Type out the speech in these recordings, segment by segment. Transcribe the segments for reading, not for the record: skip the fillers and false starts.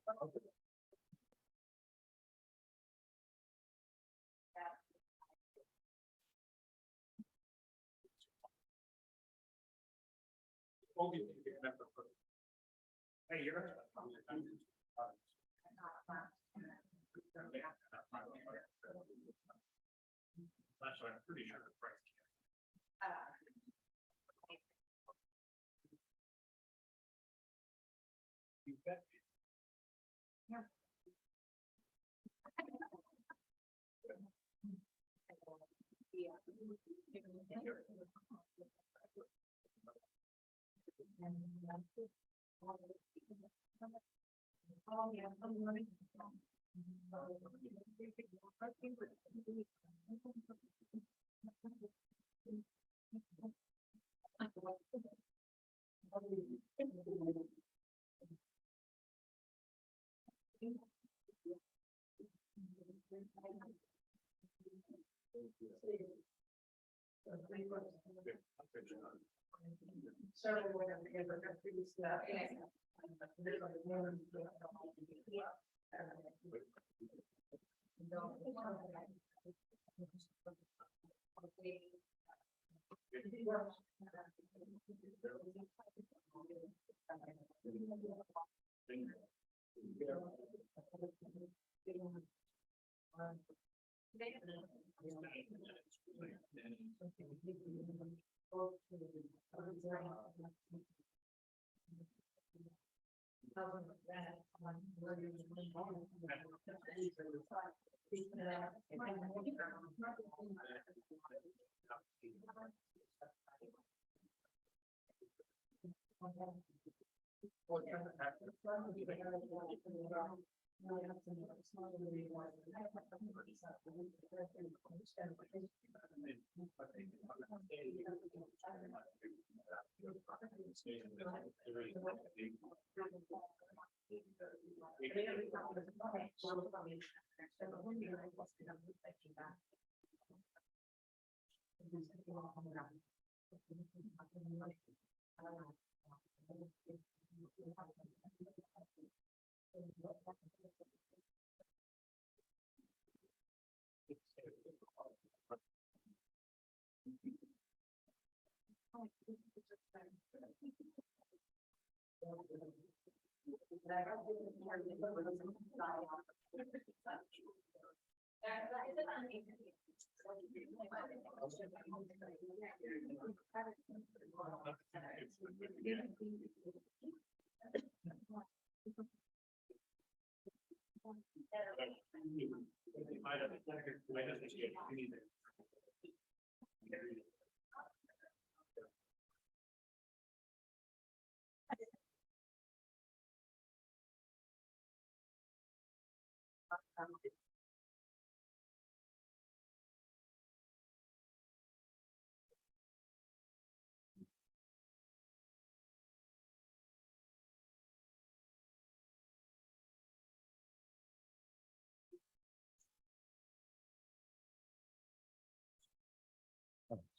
Hey, you're that's what I'm pretty sure the price. You bet.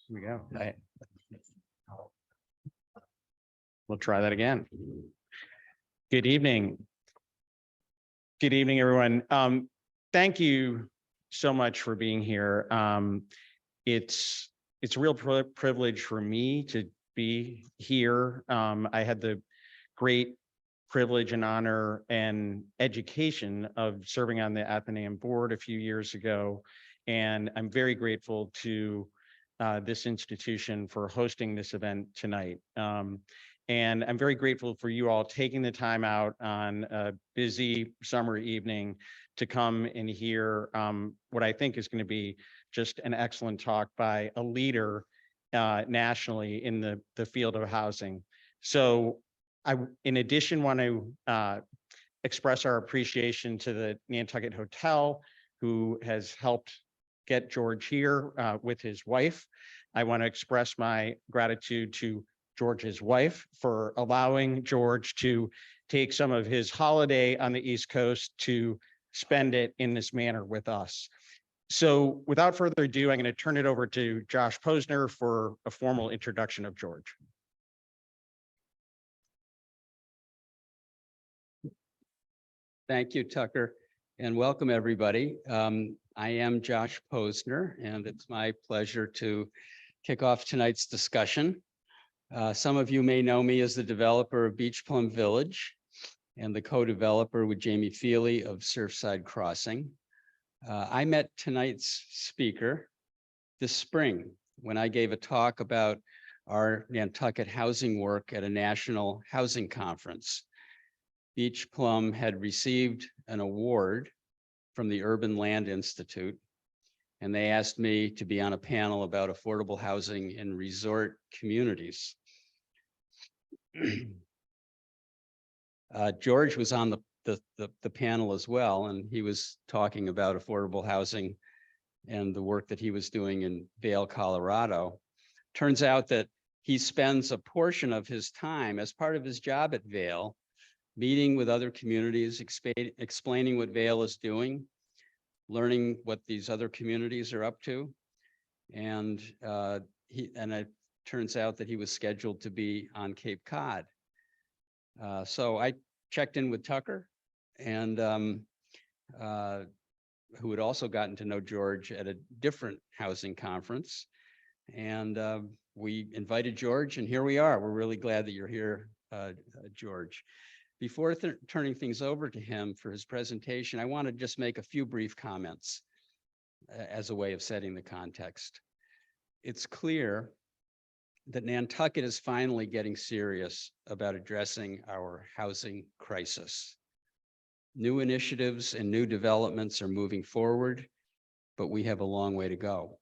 Here we go. We'll try that again. Good evening. Good evening, everyone. Thank you so much for being here. It's a real privilege for me to be here. I had the great privilege and honor and education of serving on the Athenaeum board a few years ago. And I'm very grateful to this institution for hosting this event tonight. And I'm very grateful for you all taking the time out on a busy summer evening to come and hear what I think is going to be just an excellent talk by a leader nationally in the field of housing. So I, in addition, want to express our appreciation to the Nantucket Hotel, who has helped get George here with his wife. I want to express my gratitude to George's wife for allowing George to take some of his holiday on the East Coast to spend it in this manner with us. So without further ado, I'm going to turn it over to Josh Posner for a formal introduction of George. Thank you, Tucker, and welcome everybody. I am Josh Posner, and it's my pleasure to kick off tonight's discussion. Some of you may know me as the developer of Beach Plum Village and the co-developer with Jamie Feely of Surfside Crossing. I met tonight's speaker this spring when I gave a talk about our Nantucket housing work at a national housing conference. Beach Plum had received an award from the Urban Land Institute, and they asked me to be on a panel about affordable housing in resort communities. George was on the panel as well, and he was talking about affordable housing and the work that he was doing in Vail, Colorado. Turns out that he spends a portion of his time as part of his job at Vail meeting with other communities, explaining what Vail is doing, learning what these other communities are up to. And it turns out that he was scheduled to be on Cape Cod. So I checked in with Tucker, and who had also gotten to know George at a different housing conference. And we invited George, and here we are. We're really glad that you're here, George. Before turning things over to him for his presentation, I want to just make a few brief comments as a way of setting the context. It's clear that Nantucket is finally getting serious about addressing our housing crisis. New initiatives and new developments are moving forward, but we have a long way to go.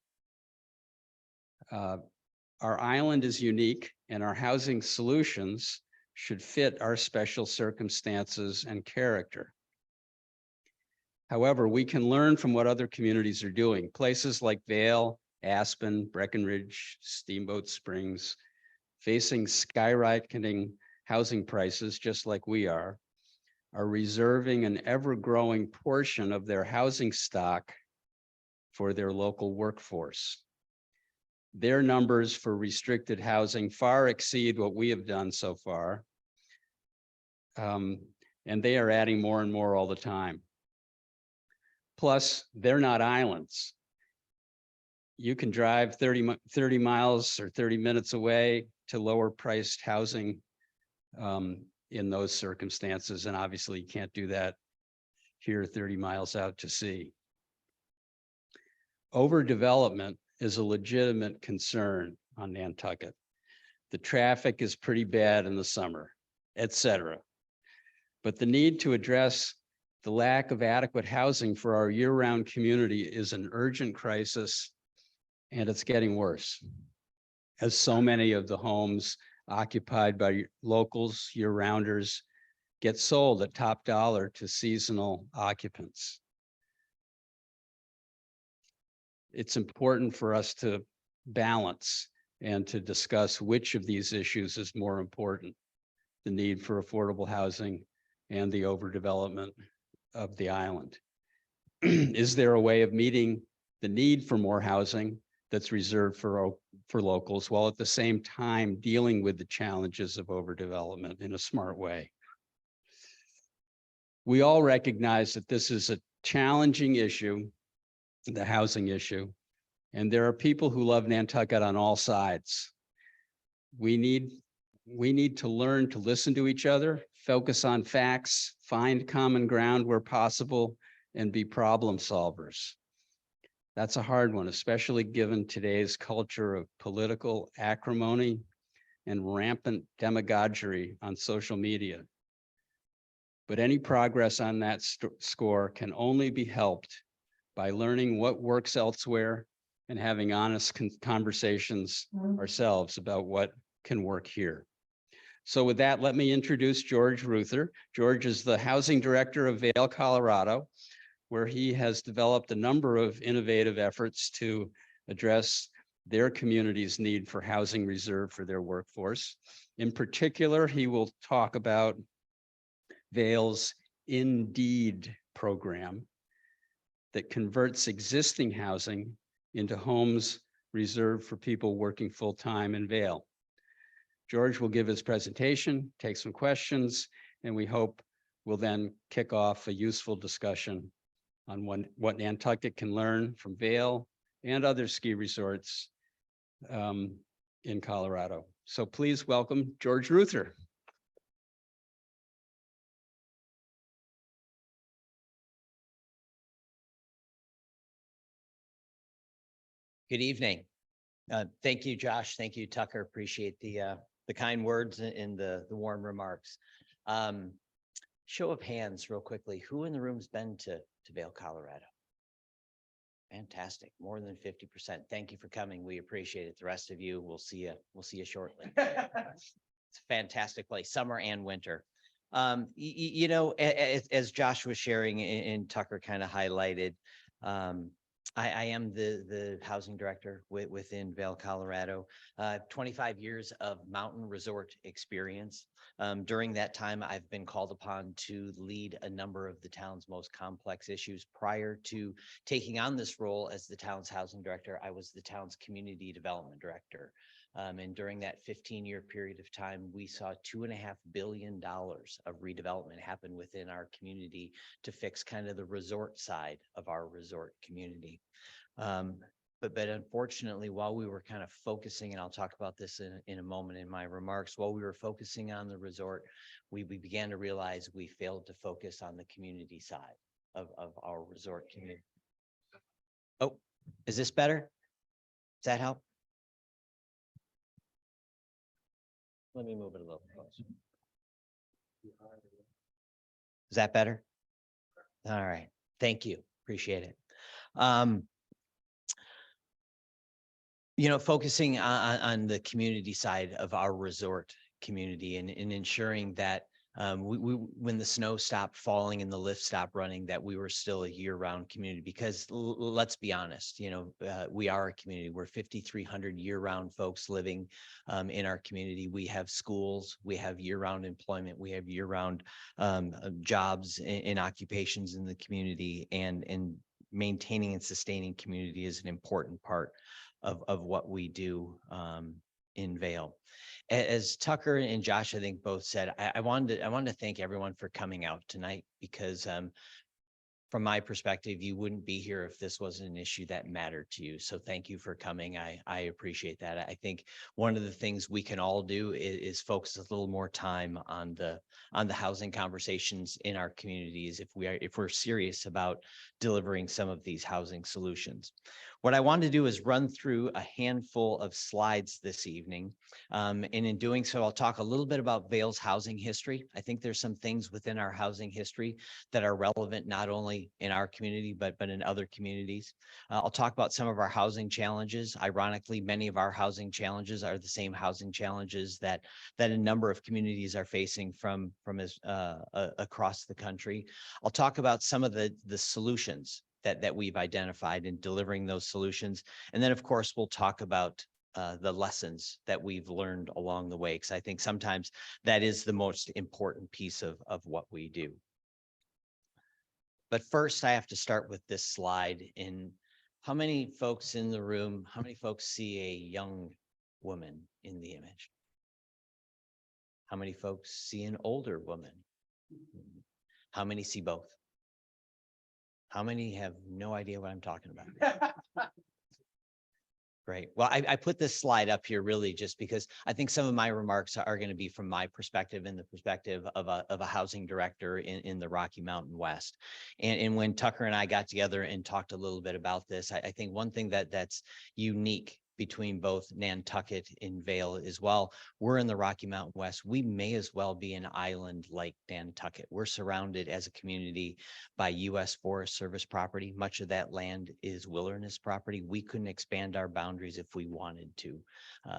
Our island is unique, and our housing solutions should fit our special circumstances and character. However, we can learn from what other communities are doing. Places like Vail, Aspen, Breckenridge, Steamboat Springs, facing skyrocketing housing prices just like we are reserving an ever-growing portion of their housing stock for their local workforce. Their numbers for restricted housing far exceed what we have done so far. And they are adding more and more all the time. Plus, they're not islands. You can drive 30 miles or 30 minutes away to lower priced housing in those circumstances. And obviously you can't do that here 30 miles out to sea. Overdevelopment is a legitimate concern on Nantucket. The traffic is pretty bad in the summer, etc. But the need to address the lack of adequate housing for our year-round community is an urgent crisis, and it's getting worse, as so many of the homes occupied by locals, year-rounders, get sold at top dollar to seasonal occupants. It's important for us to balance and to discuss which of these issues is more important: the need for affordable housing and the overdevelopment of the island. Is there a way of meeting the need for more housing that's reserved for locals, while at the same time dealing with the challenges of overdevelopment in a smart way? We all recognize that this is a challenging issue, the housing issue, and there are people who love Nantucket on all sides. We need to learn to listen to each other, focus on facts, find common ground where possible, and be problem solvers. That's a hard one, especially given today's culture of political acrimony and rampant demagoguery on social media. But any progress on that score can only be helped by learning what works elsewhere and having honest conversations ourselves about what can work here. So with that, let me introduce George Ruther. George is the housing director of Vail, Colorado, where he has developed a number of innovative efforts to address their community's need for housing reserved for their workforce. In particular, he will talk about Vail's InDEED program that converts existing housing into homes reserved for people working full-time in Vail. George will give his presentation, take some questions, and we hope will then kick off a useful discussion on what Nantucket can learn from Vail and other ski resorts in Colorado. So please welcome George Ruther. Good evening. Thank you, Josh. Thank you, Tucker. Appreciate the kind words and the warm remarks. Show of hands real quickly. Who in the room's been to Vail, Colorado? Fantastic. More than 50%. Thank you for coming. We appreciate it. The rest of you, we'll see you shortly. It's a fantastic place, summer and winter. You know, as Josh was sharing and Tucker kind of highlighted, I am the housing director within Vail, Colorado. 25 years of mountain resort experience. During that time, I've been called upon to lead a number of the town's most complex issues. Prior to taking on this role as the town's housing director, I was the town's community development director. And during that 15-year period of time, we saw $2.5 billion of redevelopment happen within our community to fix kind of the resort side of our resort community. But unfortunately, while we were kind of focusing, and I'll talk about this in a moment in my remarks, while we were focusing on the resort, we began to realize we failed to focus on the community side of our resort community. Oh, is this better? Does that help? Let me move it a little closer. Is that better? All right. Thank you. Appreciate it. You know, focusing on the community side of our resort community and ensuring that when the snow stopped falling and the lift stopped running, that we were still a year-round community. Because let's be honest, you know, we are a community. We're 5,300 year-round folks living in our community. We have schools, we have year-round employment, we have year-round jobs and occupations in the community, and maintaining and sustaining community is an important part of what we do in Vail. As Tucker and Josh, I think both said, I wanted to thank everyone for coming out tonight, because from my perspective, you wouldn't be here if this wasn't an issue that mattered to you. So thank you for coming. I appreciate that. I think one of the things we can all do is focus a little more time on the housing conversations in our communities if we're serious about delivering some of these housing solutions. What I want to do is run through a handful of slides this evening. And in doing so, I'll talk a little bit about Vail's housing history. I think there's some things within our housing history that are relevant, not only in our community, but in other communities. I'll talk about some of our housing challenges. Ironically, many of our housing challenges are the same housing challenges that a number of communities are facing from across the country. I'll talk about some of the solutions that we've identified in delivering those solutions. And then, of course, we'll talk about the lessons that we've learned along the way, because I think sometimes that is the most important piece of what we do. But first, I have to start with this slide. In how many folks in the room, how many folks see a young woman in the image? How many folks see an older woman? How many see both? How many have no idea what I'm talking about? Great. Well, I put this slide up here really just because I think some of my remarks are going to be from my perspective and the perspective of a housing director in the Rocky Mountain West. And when Tucker and I got together and talked a little bit about this, I think one thing that's unique between both Nantucket and Vail as well, we're in the Rocky Mountain West. We may as well be an island like Nantucket. We're surrounded as a community by U.S. Forest Service property. Much of that land is wilderness property. We couldn't expand our boundaries if we wanted to.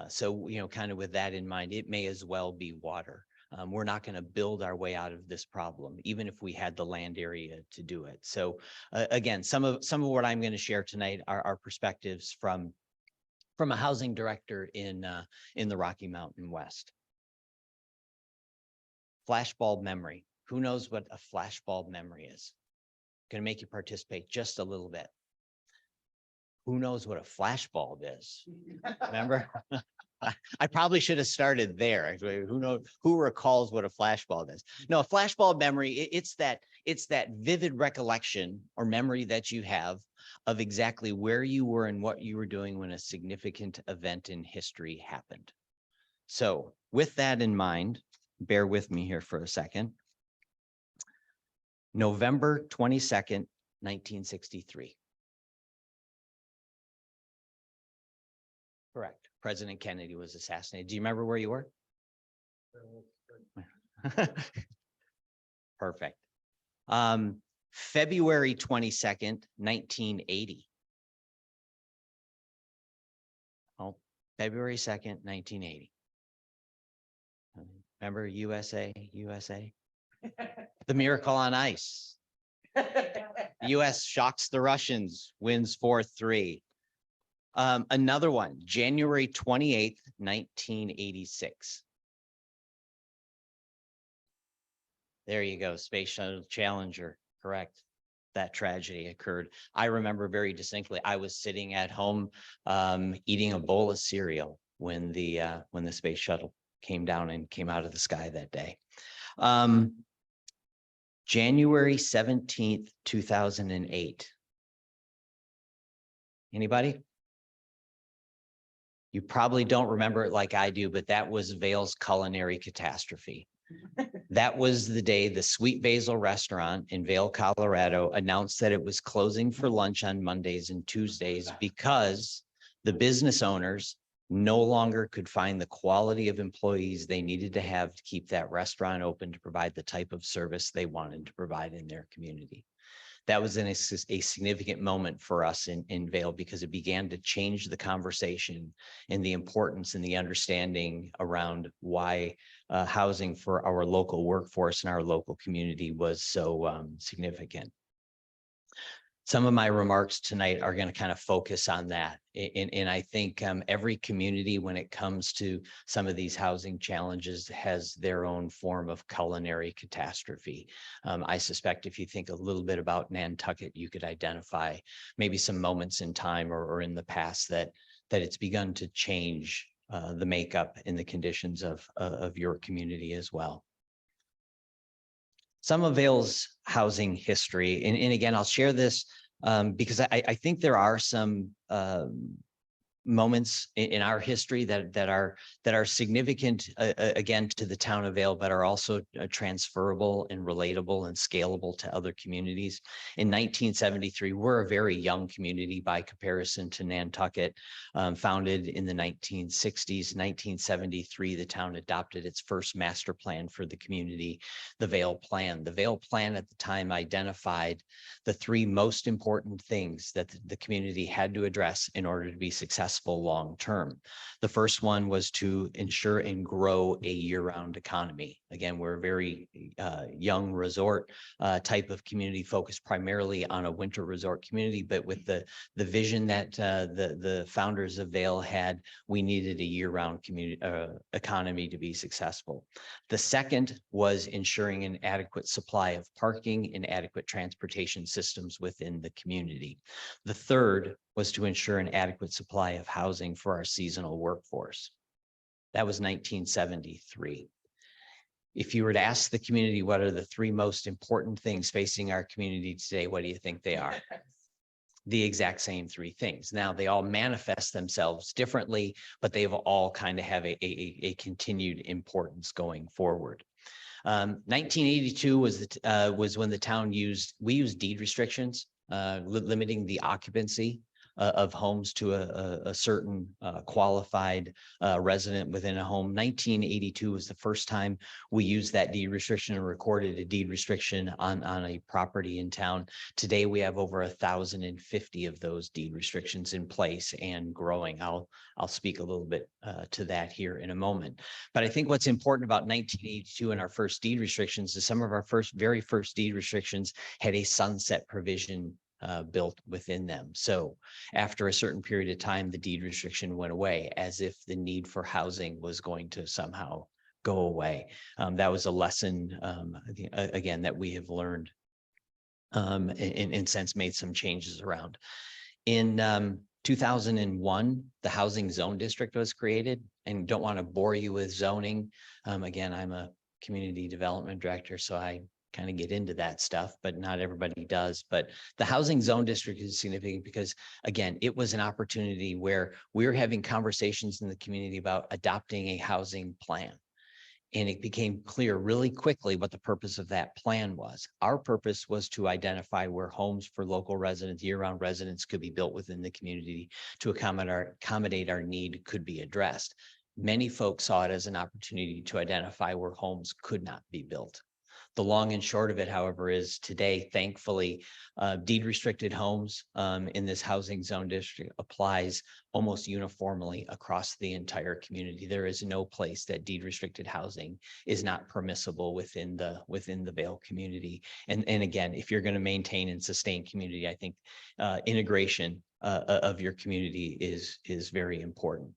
So, you know, kind of with that in mind, it may as well be water. We're not going to build our way out of this problem, even if we had the land area to do it. So again, some of what I'm going to share tonight are perspectives from a housing director in the Rocky Mountain West. Flashbulb memory. Who knows what a flashbulb memory is? Going to make you participate just a little bit. Who knows what a flashbulb is? Remember? I probably should have started there. Who knows, who recalls what a flashbulb is? No, a flashbulb memory, it's that vivid recollection or memory that you have of exactly where you were and what you were doing when a significant event in history happened. So with that in mind, bear with me here for a second. November 22nd, 1963. Correct. President Kennedy was assassinated. Do you remember where you were? Perfect. February 22nd, 1980. Oh, February 2nd, 1980. Remember USA, USA? The Miracle on Ice. US shocks the Russians, wins 4-3. Another one, January 28th, 1986. There you go, Space Shuttle Challenger, correct. That tragedy occurred. I remember very distinctly, I was sitting at home eating a bowl of cereal when the space shuttle came down and came out of the sky that day. January 17th, 2008. Anybody? You probably don't remember it like I do, but that was Vail's culinary catastrophe. That was the day the Sweet Basil restaurant in Vail, Colorado announced that it was closing for lunch on Mondays and Tuesdays because the business owners no longer could find the quality of employees they needed to have to keep that restaurant open to provide the type of service they wanted to provide in their community. That was a significant moment for us in Vail because it began to change the conversation and the importance and the understanding around why housing for our local workforce and our local community was so significant. Some of my remarks tonight are going to kind of focus on that. And I think every community, when it comes to some of these housing challenges, has their own form of culinary catastrophe. I suspect if you think a little bit about Nantucket, you could identify maybe some moments in time or in the past that it's begun to change the makeup and the conditions of your community as well. Some of Vail's housing history, and again, I'll share this because I think there are some moments in our history that are significant again to the town of Vail, but are also transferable and relatable and scalable to other communities. In 1973, we're a very young community by comparison to Nantucket, founded in the 1960s. 1973, the town adopted its first master plan for the community, the Vail Plan. The Vail Plan at the time identified the three most important things that the community had to address in order to be successful long term. The first one was to ensure and grow a year-round economy. Again, we're a very young resort type of community focused primarily on a winter resort community, but with the vision that the founders of Vail had, we needed a year-round community economy to be successful. The second was ensuring an adequate supply of parking and adequate transportation systems within the community. The third was to ensure an adequate supply of housing for our seasonal workforce. That was 1973. If you were to ask the community, what are the three most important things facing our community today, what do you think they are? The exact same three things. Now, they all manifest themselves differently, but they've all kind of have a continued importance going forward. 1982 was when the town used deed restrictions, limiting the occupancy of homes to a certain qualified resident within a home. 1982 was the first time we used that deed restriction and recorded a deed restriction on a property in town. Today, we have over 1,050 of those deed restrictions in place and growing. I'll speak a little bit to that here in a moment. But I think what's important about 1982 and our first deed restrictions is some of our very first deed restrictions had a sunset provision built within them. So after a certain period of time, the deed restriction went away as if the need for housing was going to somehow go away. That was a lesson, again, that we have learned and since made some changes around. In 2001, the housing zone district was created, and don't want to bore you with zoning. Again, I'm a community development director, so I kind of get into that stuff, but not everybody does. But the housing zone district is significant because, again, it was an opportunity where we were having conversations in the community about adopting a housing plan. And it became clear really quickly what the purpose of that plan was. Our purpose was to identify where homes for local residents, year-round residents could be built within the community to accommodate our need could be addressed. Many folks saw it as an opportunity to identify where homes could not be built. The long and short of it, however, is today, thankfully, deed restricted homes in this housing zone district applies almost uniformly across the entire community. There is no place that deed restricted housing is not permissible within the Vail community. And again, if you're going to maintain and sustain community, I think integration of your community is very important.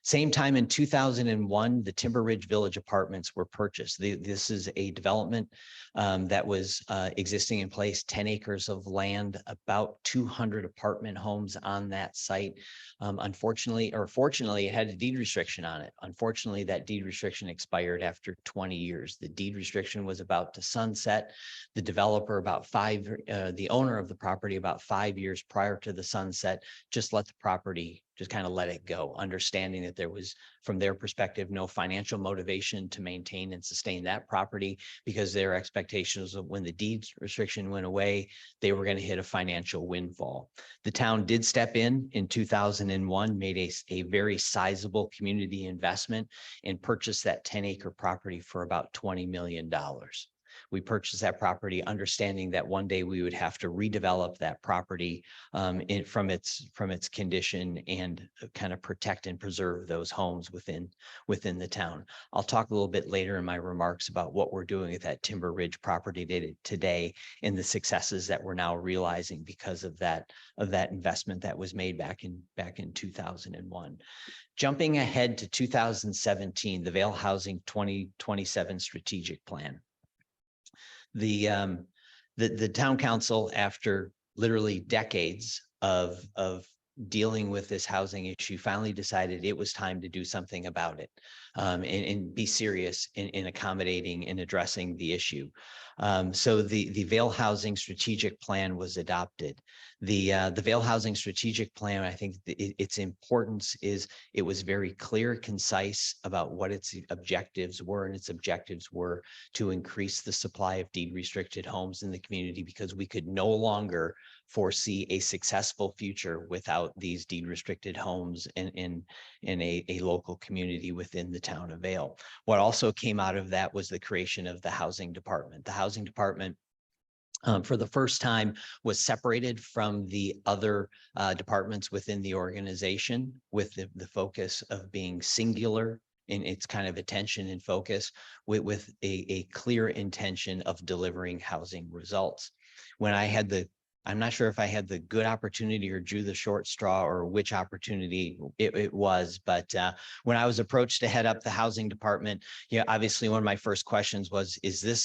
Same time in 2001, the Timber Ridge Village Apartments were purchased. This is a development that was existing in place, 10 acres of land, about 200 apartment homes on that site. Unfortunately, or fortunately, it had a deed restriction on it. Unfortunately, that deed restriction expired after 20 years. The deed restriction was about to sunset. The developer the owner of the property about 5 years prior to the sunset, just let the property, just kind of let it go, understanding that there was, from their perspective, no financial motivation to maintain and sustain that property because their expectations of when the deed restriction went away, they were going to hit a financial windfall. The town did step in 2001, made a very sizable community investment and purchased that 10-acre property for about $20 million. We purchased that property, understanding that one day we would have to redevelop that property from its condition and kind of protect and preserve those homes within the town. I'll talk a little bit later in my remarks about what we're doing with that Timber Ridge property today and the successes that we're now realizing because of that investment that was made back in 2001. Jumping ahead to 2017, the Vail Housing 2027 strategic plan. The town council, after literally decades of dealing with this housing issue, finally decided it was time to do something about it and be serious in accommodating and addressing the issue. So the Vail Housing Strategic Plan was adopted. The Vail Housing Strategic Plan, I think its importance is it was very clear, concise about what its objectives were, and its objectives were to increase the supply of deed restricted homes in the community because we could no longer foresee a successful future without these deed restricted homes in a local community within the town of Vail. What also came out of that was the creation of the housing department. The housing department for the first time was separated from the other departments within the organization with the focus of being singular in its kind of attention and focus with a clear intention of delivering housing results. When I'm not sure if I had the good opportunity or drew the short straw or which opportunity it was, but when I was approached to head up the housing department, obviously one of my first questions was, is this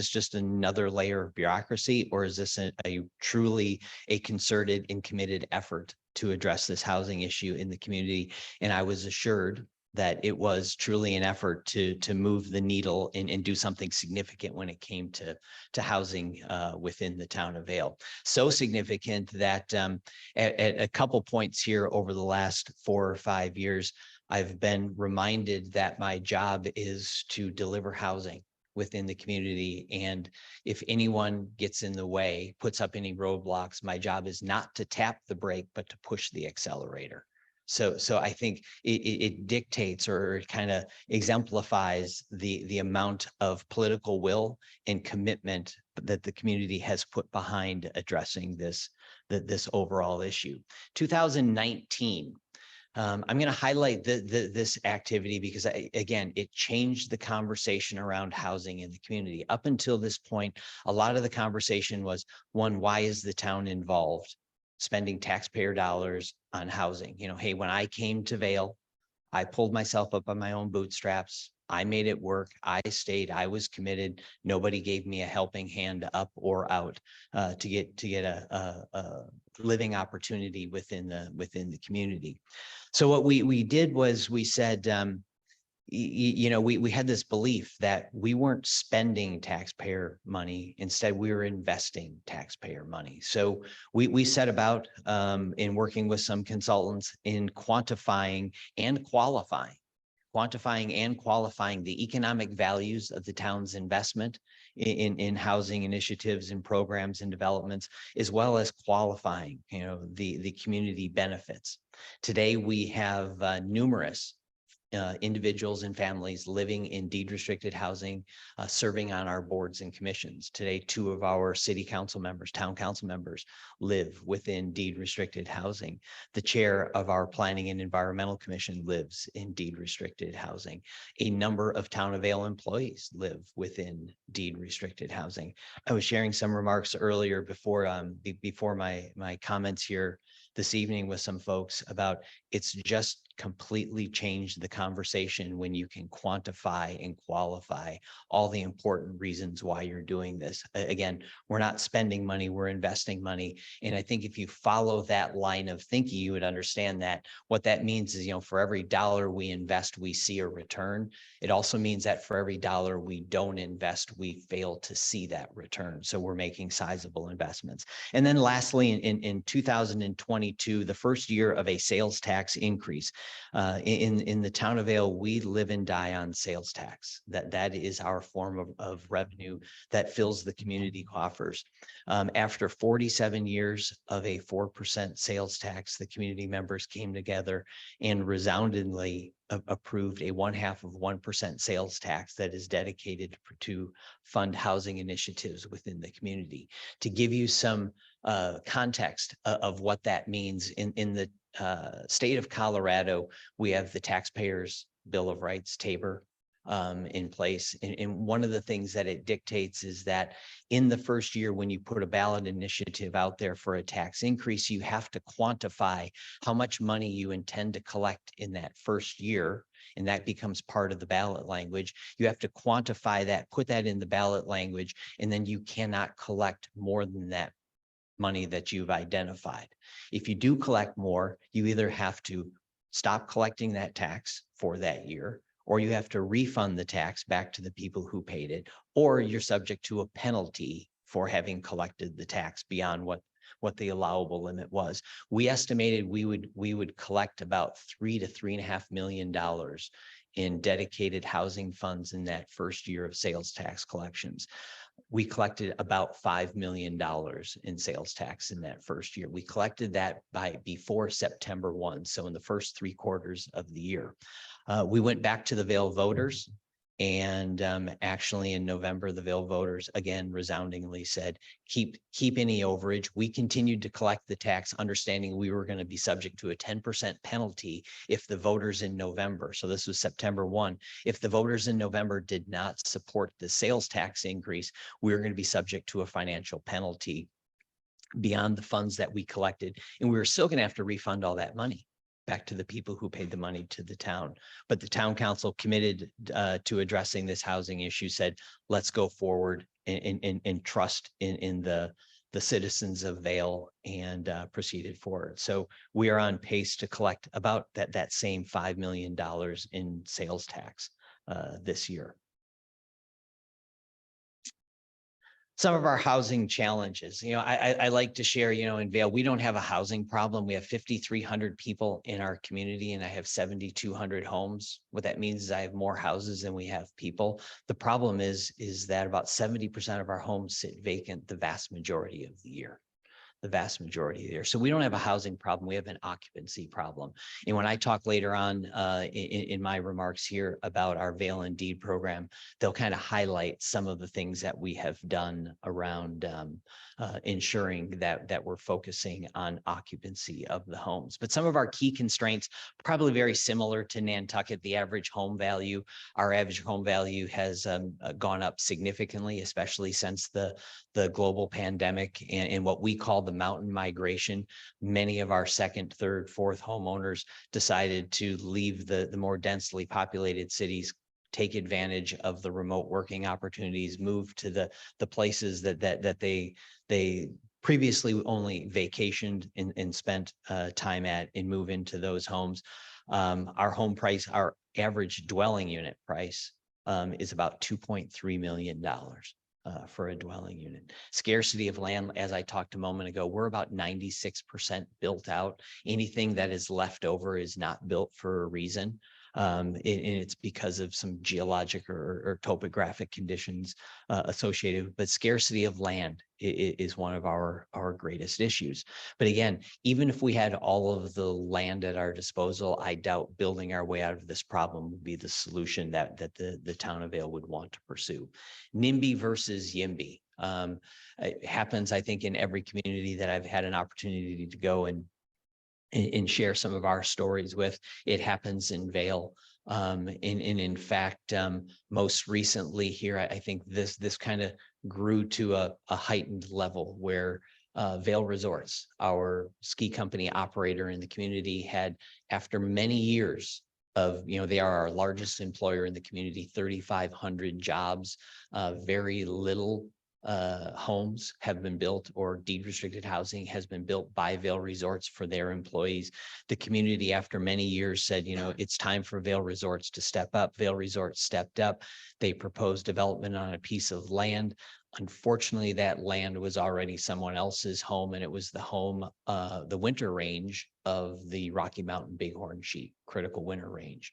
just another layer of bureaucracy, or is this a truly a concerted and committed effort to address this housing issue in the community? And I was assured that it was truly an effort to move the needle and do something significant when it came to housing within the town of Vail. So significant that at a couple points here over the last 4 or 5 years, I've been reminded that my job is to deliver housing within the community. And if anyone gets in the way, puts up any roadblocks, my job is not to tap the brake, but to push the accelerator. So I think it dictates or it kind of exemplifies the amount of political will and commitment that the community has put behind addressing this overall issue. 2019. I'm going to highlight this activity because, again, it changed the conversation around housing in the community. Up until this point, a lot of the conversation was, one, why is the town involved spending taxpayer dollars on housing? Hey, when I came to Vail, I pulled myself up on my own bootstraps. I made it work. I stayed. I was committed. Nobody gave me a helping hand up or out to get a living opportunity within the community. So what we did was we said, we had this belief that we weren't spending taxpayer money. Instead, we were investing taxpayer money. So we set about in working with some consultants in quantifying and qualifying the economic values of the town's investment in housing initiatives and programs and developments, as well as qualifying, the community benefits. Today, we have numerous individuals and families living in deed restricted housing, serving on our boards and commissions. Today, 2 of our city council members, town council members live within deed restricted housing. The chair of our planning and environmental commission lives in deed restricted housing. A number of town of Vail employees live within deed restricted housing. I was sharing some remarks earlier before my comments here this evening with some folks about it's just completely changed the conversation when you can quantify and qualify all the important reasons why you're doing this. Again, we're not spending money, we're investing money. And I think if you follow that line of thinking, you would understand that what that means is, for every dollar we invest, we see a return. It also means that for every dollar we don't invest, we fail to see that return. So we're making sizable investments. And then lastly, in 2022, the first year of a sales tax increase, in the town of Vail, we live and die on sales tax. That is our form of revenue that fills the community coffers. After 47 years of a 4% sales tax, the community members came together and resoundingly approved a 0.5% sales tax that is dedicated to fund housing initiatives within the community. To give you some context of what that means, in the state of Colorado, we have the Taxpayers Bill of Rights, TABOR, in place. And one of the things that it dictates is that in the first year, when you put a ballot initiative out there for a tax increase, you have to quantify how much money you intend to collect in that first year. And that becomes part of the ballot language. You have to quantify that, put that in the ballot language, and then you cannot collect more than that money that you've identified. If you do collect more, you either have to stop collecting that tax for that year, or you have to refund the tax back to the people who paid it, or you're subject to a penalty for having collected the tax beyond what the allowable limit was. We estimated we would collect about $3 to $3.5 million in dedicated housing funds in that first year of sales tax collections. We collected about $5 million in sales tax in that first year. We collected that before September 1. So in the first 3 quarters of the year, we went back to the Vail voters, and actually in November, the Vail voters again resoundingly said, keep any overage. We continued to collect the tax, understanding we were going to be subject to a 10% penalty if the voters in November, so this was September 1, if the voters in November did not support the sales tax increase, we were going to be subject to a financial penalty beyond the funds that we collected. And we were still going to have to refund all that money back to the people who paid the money to the town. But the town council, committed to addressing this housing issue, said, let's go forward and trust in the citizens of Vail, and proceeded forward. So we are on pace to collect about that same $5 million in sales tax this year. Some of our housing challenges, I like to share, in Vail, we don't have a housing problem. We have 5,300 people in our community, and I have 7,200 homes. What that means is I have more houses than we have people. The problem is that about 70% of our homes sit vacant the vast majority of the year. So we don't have a housing problem. We have an occupancy problem. And when I talk later on in my remarks here about our Vail InDEED program, they'll kind of highlight some of the things that we have done around ensuring that we're focusing on occupancy of the homes. But some of our key constraints, probably very similar to Nantucket, the average home value. Our average home value has gone up significantly, especially since the global pandemic and what we call the mountain migration. Many of our second, third, fourth homeowners decided to leave the more densely populated cities, take advantage of the remote working opportunities, move to the places that they previously only vacationed and spent time at, and move into those homes. Our home price, our average dwelling unit price is about $2.3 million for a dwelling unit. Scarcity of land, as I talked a moment ago, we're about 96% built out. Anything that is left over is not built for a reason. And it's because of some geologic or topographic conditions associated, but scarcity of land is one of our greatest issues. But again, even if we had all of the land at our disposal, I doubt building our way out of this problem would be the solution that the town of Vail would want to pursue. NIMBY versus YIMBY. It happens, I think, in every community that I've had an opportunity to go and share some of our stories with. It happens in Vail. In fact, most recently here, I think this kind of grew to a heightened level where Vail Resorts, our ski company operator in the community, had, after many years of, they are our largest employer in the community, 3,500 jobs, very little homes have been built, or deed restricted housing has been built by Vail Resorts for their employees. The community, after many years, said, it's time for Vail Resorts to step up. Vail Resorts stepped up. They proposed development on a piece of land. Unfortunately, that land was already someone else's home, and it was the home, the winter range of the Rocky Mountain Bighorn sheep, critical winter range.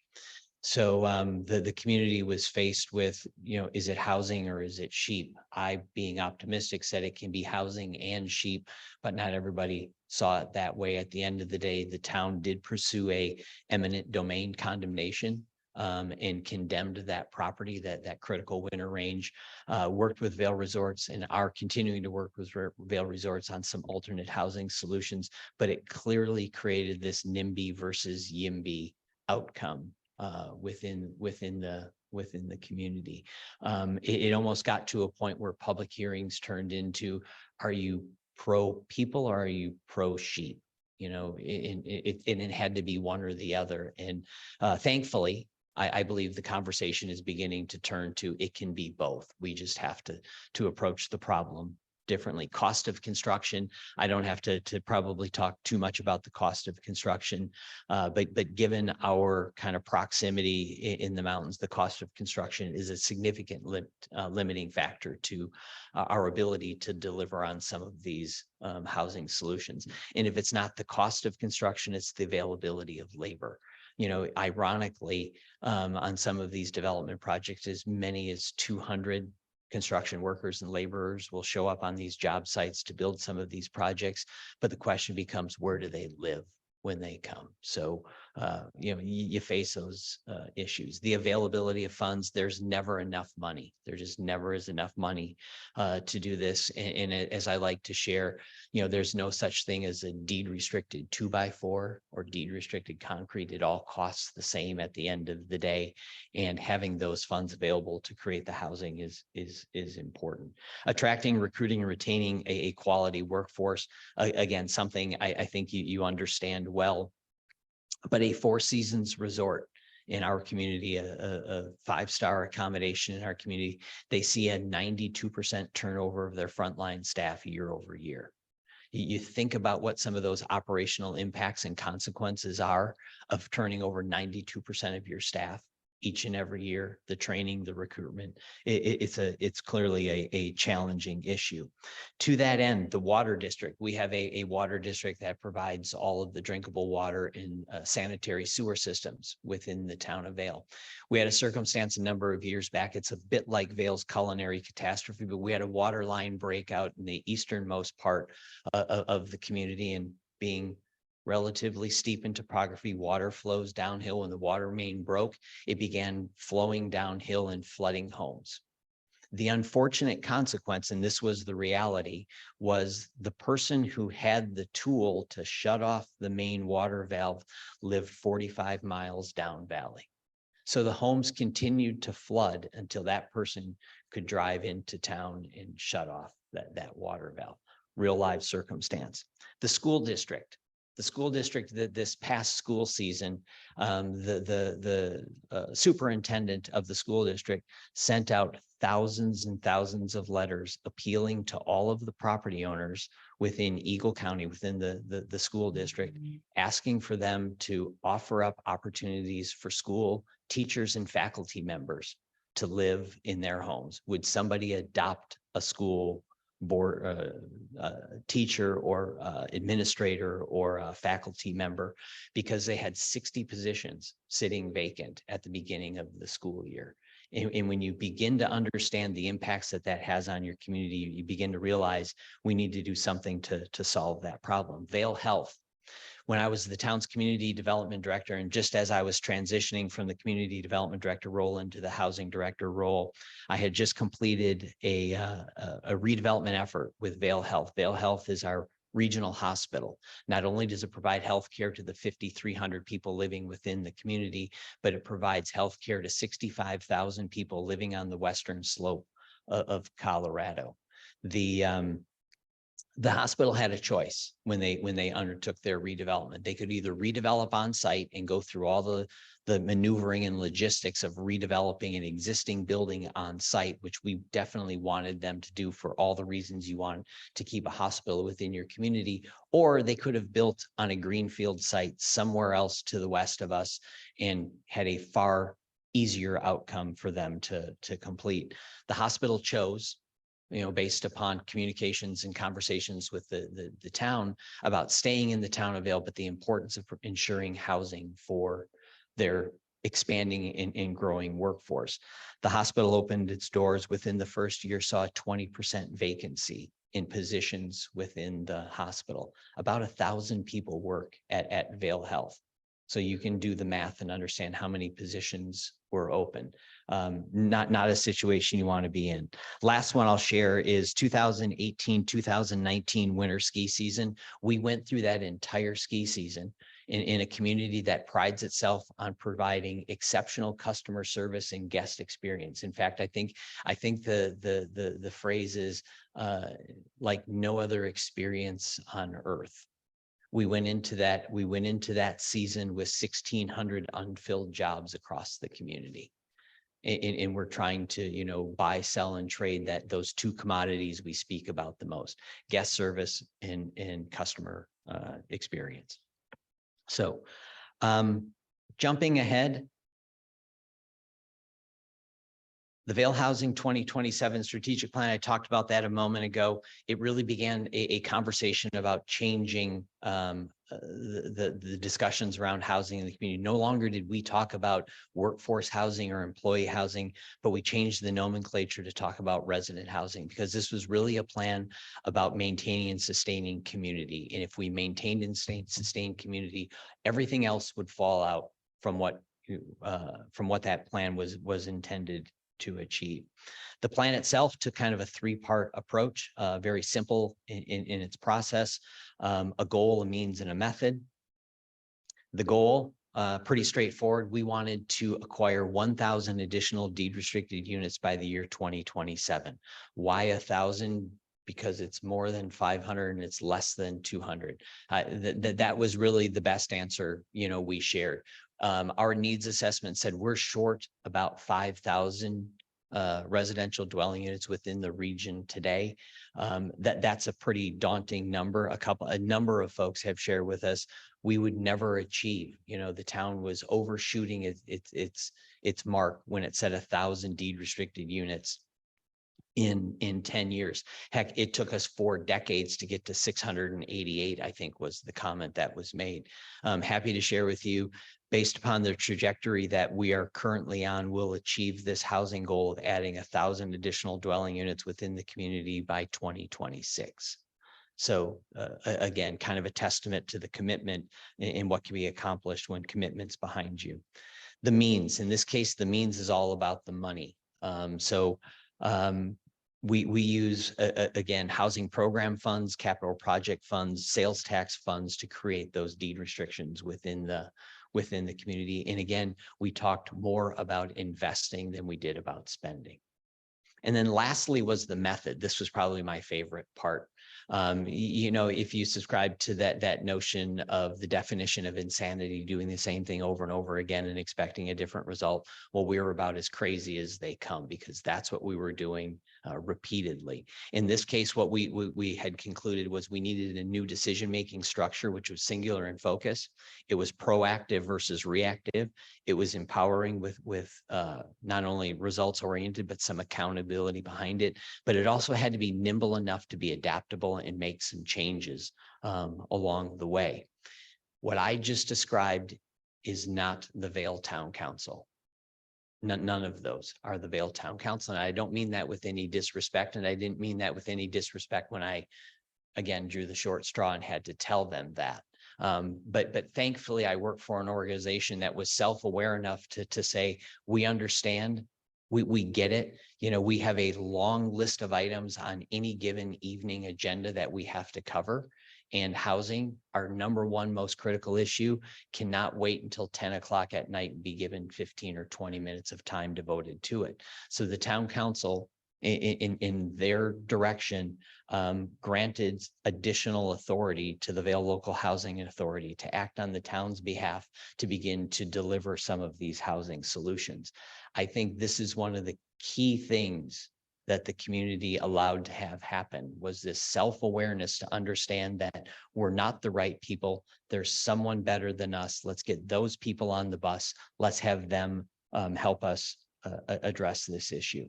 So the community was faced with, is it housing or is it sheep? I, being optimistic, said it can be housing and sheep, but not everybody saw it that way. At the end of the day, the town did pursue a eminent domain condemnation and condemned that property, that critical winter range, worked with Vail Resorts and are continuing to work with Vail Resorts on some alternate housing solutions, but it clearly created this NIMBY versus YIMBY outcome within the community. It almost got to a point where public hearings turned into, are you pro people or are you pro sheep? It had to be one or the other. And thankfully, I believe the conversation is beginning to turn to, it can be both. We just have to approach the problem differently. Cost of construction, I don't have to probably talk too much about the cost of construction, but given our kind of proximity in the mountains, the cost of construction is a significant limiting factor to our ability to deliver on some of these housing solutions. And if it's not the cost of construction, it's the availability of labor. Ironically, on some of these development projects, as many as 200 construction workers and laborers will show up on these job sites to build some of these projects. But the question becomes, where do they live when they come? So, you face those issues. The availability of funds, there's never enough money. There just never is enough money to do this. And as I like to share, there's no such thing as a deed restricted 2x4 or deed restricted concrete. It all costs the same at the end of the day. And having those funds available to create the housing is important. Attracting, recruiting, and retaining a quality workforce. Again, something I think you understand well. But a Four Seasons resort in our community, a 5-star accommodation in our community, they see a 92% turnover of their frontline staff year over year. You think about what some of those operational impacts and consequences are of turning over 92% of your staff each and every year, the training, the recruitment, it's clearly a challenging issue. To that end, the water district, we have a water district that provides all of the drinkable water and sanitary sewer systems within the town of Vail. We had a circumstance a number of years back. It's a bit like Vail's culinary catastrophe, but we had a water line breakout in the easternmost part of the community, and being relatively steep in topography, water flows downhill. When the water main broke, it began flowing downhill and flooding homes. The unfortunate consequence, and this was the reality, was the person who had the tool to shut off the main water valve lived 45 miles down valley. So the homes continued to flood until that person could drive into town and shut off that water valve. Real live circumstance. The school district, The school district that this past school season, the superintendent of the school district sent out thousands and thousands of letters appealing to all of the property owners within Eagle County, within the school district, asking for them to offer up opportunities for school teachers and faculty members to live in their homes. Would somebody adopt a school board teacher or administrator or a faculty member, because they had 60 positions sitting vacant at the beginning of the school year. And when you begin to understand the impacts that that has on your community, you begin to realize we need to do something to solve that problem. Vail Health. When I was the town's community development director, and just as I was transitioning from the community development director role into the housing director role, I had just completed a redevelopment effort with Vail Health. Vail Health is our regional hospital. Not only does it provide healthcare to the 5,300 people living within the community, but it provides healthcare to 65,000 people living on the western slope of Colorado. The hospital had a choice when they undertook their redevelopment. They could either redevelop on site and go through all the maneuvering and logistics of redeveloping an existing building on site, which we definitely wanted them to do for all the reasons you want to keep a hospital within your community, or they could have built on a greenfield site somewhere else to the west of us and had a far easier outcome for them to complete. The hospital chose, based upon communications and conversations with the town about staying in the town of Vail, but the importance of ensuring housing for their expanding and growing workforce. The hospital opened its doors within the first year, saw a 20% vacancy in positions within the hospital. About 1,000 people work at Vail Health. So you can do the math and understand how many positions were open. Not a situation you want to be in. Last one I'll share is 2018-2019 winter ski season. We went through that entire ski season in a community that prides itself on providing exceptional customer service and guest experience. In fact, I think the phrase is like no other experience on earth. We went into that season with 1,600 unfilled jobs across the community. And we're trying to, buy, sell, and trade those two commodities we speak about the most: guest service and customer experience. So jumping ahead, the Vail Housing 2027 strategic plan, I talked about that a moment ago. It really began a conversation about changing the discussions around housing in the community. No longer did we talk about workforce housing or employee housing, but we changed the nomenclature to talk about resident housing, because this was really a plan about maintaining and sustaining community. And if we maintained and sustained community, everything else would fall out from what that plan was intended to achieve. The plan itself took kind of a three-part approach, very simple in its process: a goal, a means, and a method. The goal, pretty straightforward. We wanted to acquire 1,000 additional deed restricted units by the year 2027. Why 1,000? Because it's more than 500 and it's less than 200. That was really the best answer, we shared. Our needs assessment said we're short about 5,000 residential dwelling units within the region today. That's a pretty daunting number. A number of folks have shared with us we would never achieve. The town was overshooting its mark when it said 1,000 deed restricted units in 10 years. Heck, it took us 4 decades to get to 688, I think was the comment that was made. I'm happy to share with you, based upon the trajectory that we are currently on, we'll achieve this housing goal of adding 1,000 additional dwelling units within the community by 2026. So again, kind of a testament to the commitment and what can be accomplished when commitment's behind you. The means, in this case, the means is all about the money. We use, again, housing program funds, capital project funds, sales tax funds to create those deed restrictions within the community. And again, we talked more about investing than we did about spending. And then lastly was the method. This was probably my favorite part. You know, if you subscribe to that notion of the definition of insanity, doing the same thing over and over again and expecting a different result, well, we were about as crazy as they come, because that's what we were doing repeatedly. In this case, what we had concluded was we needed a new decision-making structure, which was singular in focus. It was proactive versus reactive. It was empowering with not only results oriented, but some accountability behind it. But it also had to be nimble enough to be adaptable and make some changes along the way. What I just described is not the Vail Town Council. None of those are the Vail Town Council. And I don't mean that with any disrespect. And I didn't mean that with any disrespect when I, again, drew the short straw and had to tell them that. But thankfully, I work for an organization that was self-aware enough to say, we understand, we get it. You know, we have a long list of items on any given evening agenda that we have to cover. And housing, our number one most critical issue, cannot wait until 10 o'clock at night and be given 15 or 20 minutes of time devoted to it. So the town council, in their direction, granted additional authority to the Vail Local Housing Authority to act on the town's behalf to begin to deliver some of these housing solutions. I think this is one of the key things that the community allowed to have happen, was this self-awareness to understand that we're not the right people. There's someone better than us. Let's get those people on the bus. Let's have them help us address this issue.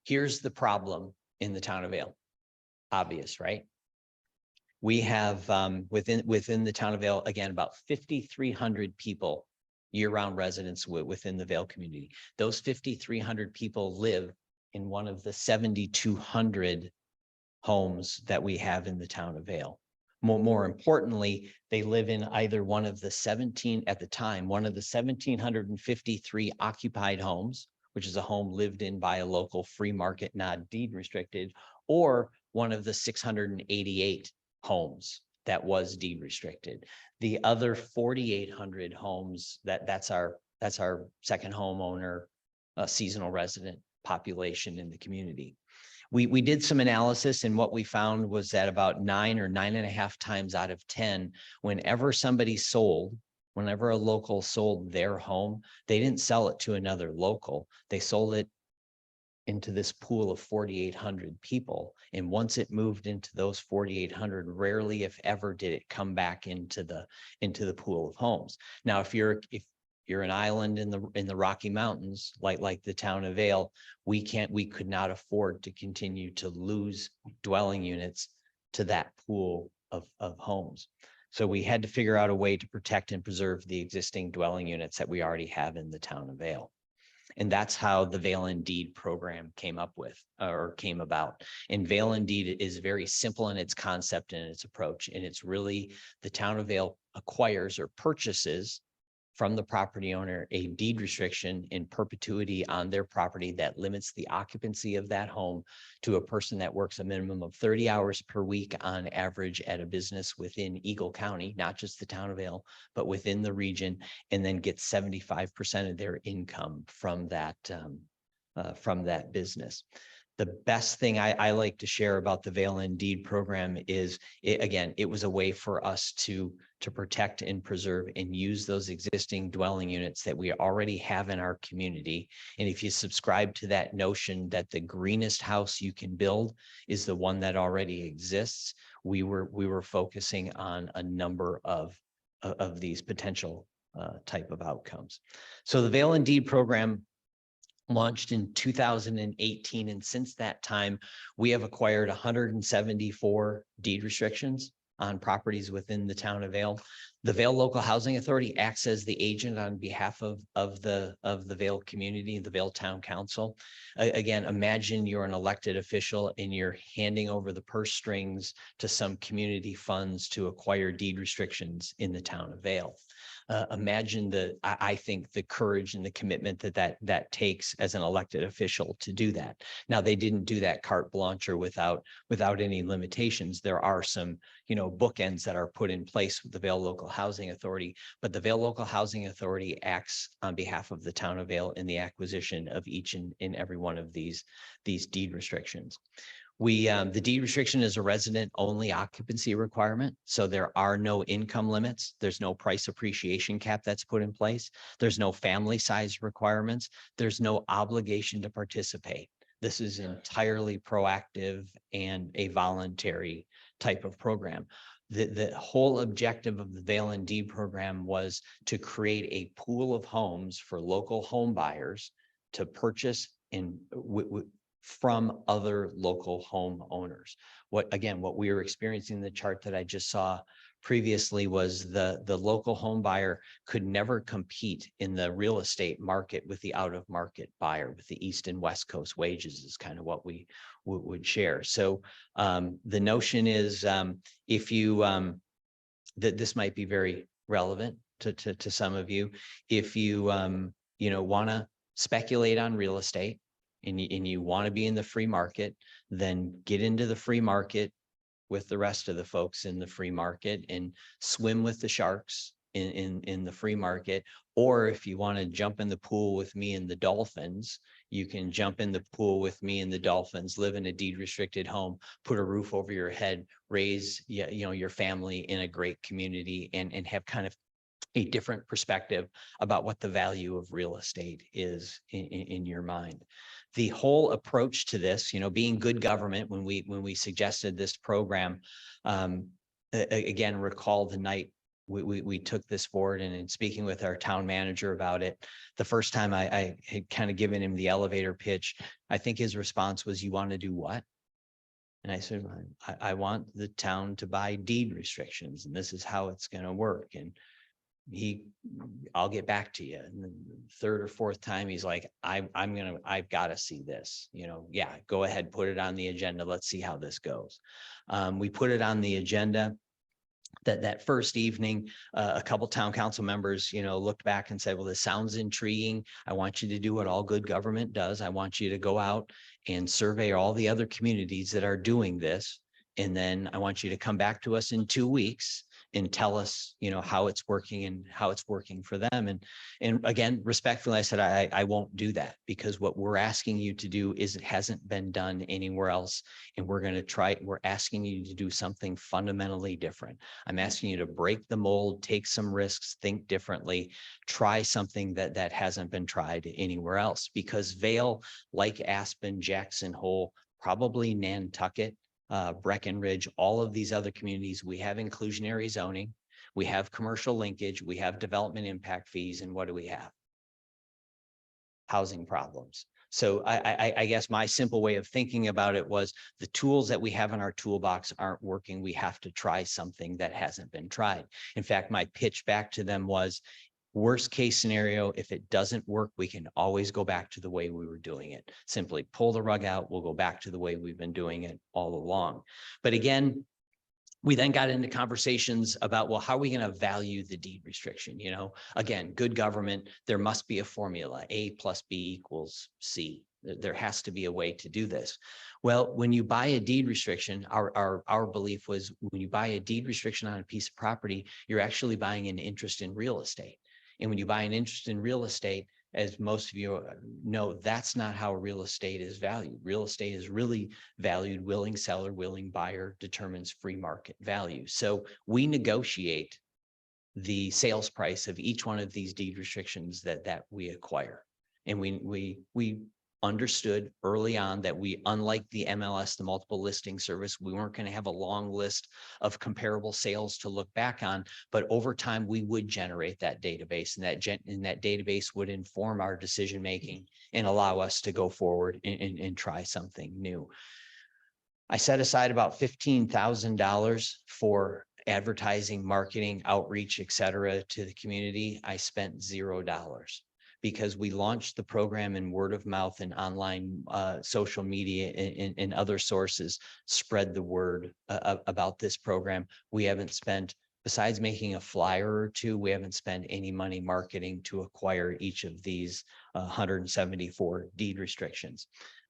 Here's the problem in the town of Vail. Obvious, right? We have within the town of Vail, again, about 5,300 people, year-round residents within the Vail community. Those 5,300 people live in one of the 7,200 homes that we have in the town of Vail. More importantly, they live in either one of the 1,753 occupied homes, which is a home lived in by a local free market, not deed restricted, or one of the 688 homes that was deed restricted. The other 4,800 homes, that's our second homeowner, seasonal resident population in the community. We did some analysis, and what we found was that about 9 or 9.5 times out of 10, whenever a local sold their home, they didn't sell it to another local. They sold it into this pool of 4,800 people. And once it moved into those 4,800, rarely, if ever, did it come back into the pool of homes. Now, if you're an island in the Rocky Mountains, like the town of Vail, we could not afford to continue to lose dwelling units to that pool of homes. So we had to figure out a way to protect and preserve the existing dwelling units that we already have in the town of Vail. And that's how the Vail InDEED program came about. And Vail InDEED is very simple in its concept and its approach. And it's really the town of Vail acquires or purchases from the property owner a deed restriction in perpetuity on their property that limits the occupancy of that home to a person that works a minimum of 30 hours per week on average at a business within Eagle County, not just the town of Vail, but within the region, and then gets 75% of their income from that business. The best thing I like to share about the Vail InDEED program is, it was a way for us to protect and preserve and use those existing dwelling units that we already have in our community. And if you subscribe to that notion that the greenest house you can build is the one that already exists, we were focusing on a number of these potential type of outcomes. So the Vail InDEED program launched in 2018. And since that time, we have acquired 174 deed restrictions on properties within the town of Vail. The Vail Local Housing Authority acts as the agent on behalf of the Vail community, the Vail Town Council. Again, imagine you're an elected official and you're handing over the purse strings to some community funds to acquire deed restrictions in the town of Vail. Imagine I think the courage and the commitment that takes as an elected official to do that. Now, they didn't do that carte blanche or without any limitations. There are some, bookends that are put in place with the Vail Local Housing Authority, but the Vail Local Housing Authority acts on behalf of the town of Vail in the acquisition of each and every one of these deed restrictions. The deed restriction is a resident only occupancy requirement. So there are no income limits. There's no price appreciation cap that's put in place. There's no family size requirements. There's no obligation to participate. This is entirely proactive and a voluntary type of program. The whole objective of the Vail InDEED program was to create a pool of homes for local home buyers to purchase from other local homeowners. What we were experiencing in the chart that I just saw previously was the local home buyer could never compete in the real estate market with the out of market buyer. With the East and West Coast wages is kind of what we would share. So the notion is if you that this might be very relevant to some of you. If you want to speculate on real estate, and you want to be in the free market, then get into the free market with the rest of the folks in the free market and swim with the sharks in the free market. Or if you want to jump in the pool with me and the dolphins, you can jump in the pool with me and the dolphins, live in a deed restricted home, put a roof over your head, raise your family in a great community, and have kind of a different perspective about what the value of real estate is in your mind. The whole approach to this, being good government, when we suggested this program, again, recall the night we took this forward, and in speaking with our town manager about it, the first time I had kind of given him the elevator pitch, I think his response was, "You want to do what?" And I said, I want the town to buy deed restrictions, and this is how it's going to work. And I'll get back to you. And the third or fourth time, he's like, I've got to see this, yeah, go ahead, put it on the agenda. Let's see how this goes. We put it on the agenda. That first evening, a couple town council members, looked back and said, well, this sounds intriguing. I want you to do what all good government does. I want you to go out and survey all the other communities that are doing this. And then I want you to come back to us in 2 weeks and tell us, how it's working and how it's working for them. And again, respectfully, I said, I won't do that, because what we're asking you to do hasn't been done anywhere else. And we're asking you to do something fundamentally different. I'm asking you to break the mold, take some risks, think differently, try something that hasn't been tried anywhere else. Because Vail, like Aspen, Jackson Hole, probably Nantucket, Breckenridge, all of these other communities, we have inclusionary zoning, we have commercial linkage, we have development impact fees, and what do we have? Housing problems. So I guess my simple way of thinking about it was, the tools that we have in our toolbox aren't working. We have to try something that hasn't been tried. In fact, my pitch back to them was, worst case scenario, if it doesn't work, we can always go back to the way we were doing it. Simply pull the rug out. We'll go back to the way we've been doing it all along. But again, we then got into conversations about, well, how are we going to value the deed restriction? Again, good government, there must be a formula. A plus B equals C. There has to be a way to do this. Well, when you buy a deed restriction, our belief was, when you buy a deed restriction on a piece of property, you're actually buying an interest in real estate. And when you buy an interest in real estate, as most of you know, that's not how real estate is valued. Real estate is really valued willing seller, willing buyer determines free market value. So we negotiate the sales price of each one of these deed restrictions that we acquire. And we understood early on that unlike the MLS, the multiple listing service, we weren't going to have a long list of comparable sales to look back on, but over time we would generate that database, and that database would inform our decision-making and allow us to go forward and try something new. I set aside about $15,000 for advertising, marketing, outreach, et cetera, to the community. I spent $0. Because we launched the program in word of mouth and online social media and other sources spread the word about this program. We haven't spent, besides making a flyer or two, we haven't spent any money marketing to acquire each of these 174 deed restrictions.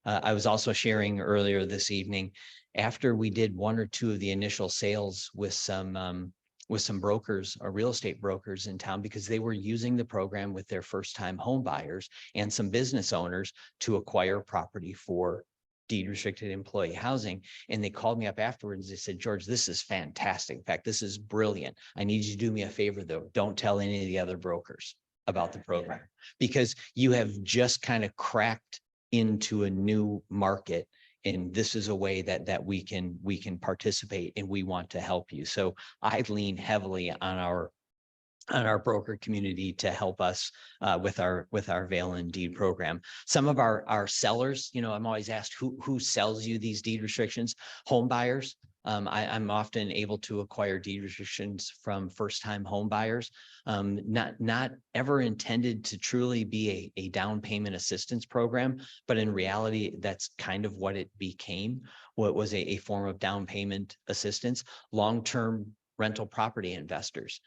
I was also sharing earlier this evening, after we did one or two of the initial sales with some with some brokers or real estate brokers in town because they were using the program with their first time home buyers and some business owners to acquire property for deed restricted employee housing. And they called me up afterwards. They said, George, this is fantastic. In fact, this is brilliant. I need you to do me a favor though. Don't tell any of the other brokers about the program because you have just kind of cracked into a new market. And this is a way that we can participate and we want to help you. So I lean heavily on our broker community to help us with our Vail InDEED program. Some of our sellers, I'm always asked who sells you these deed restrictions. Home buyers. I'm often able to acquire deed restrictions from first-time home buyers, not ever intended to truly be a down payment assistance program, but in reality, that's kind of what it became. What was a form of down payment assistance, long-term rental property investors,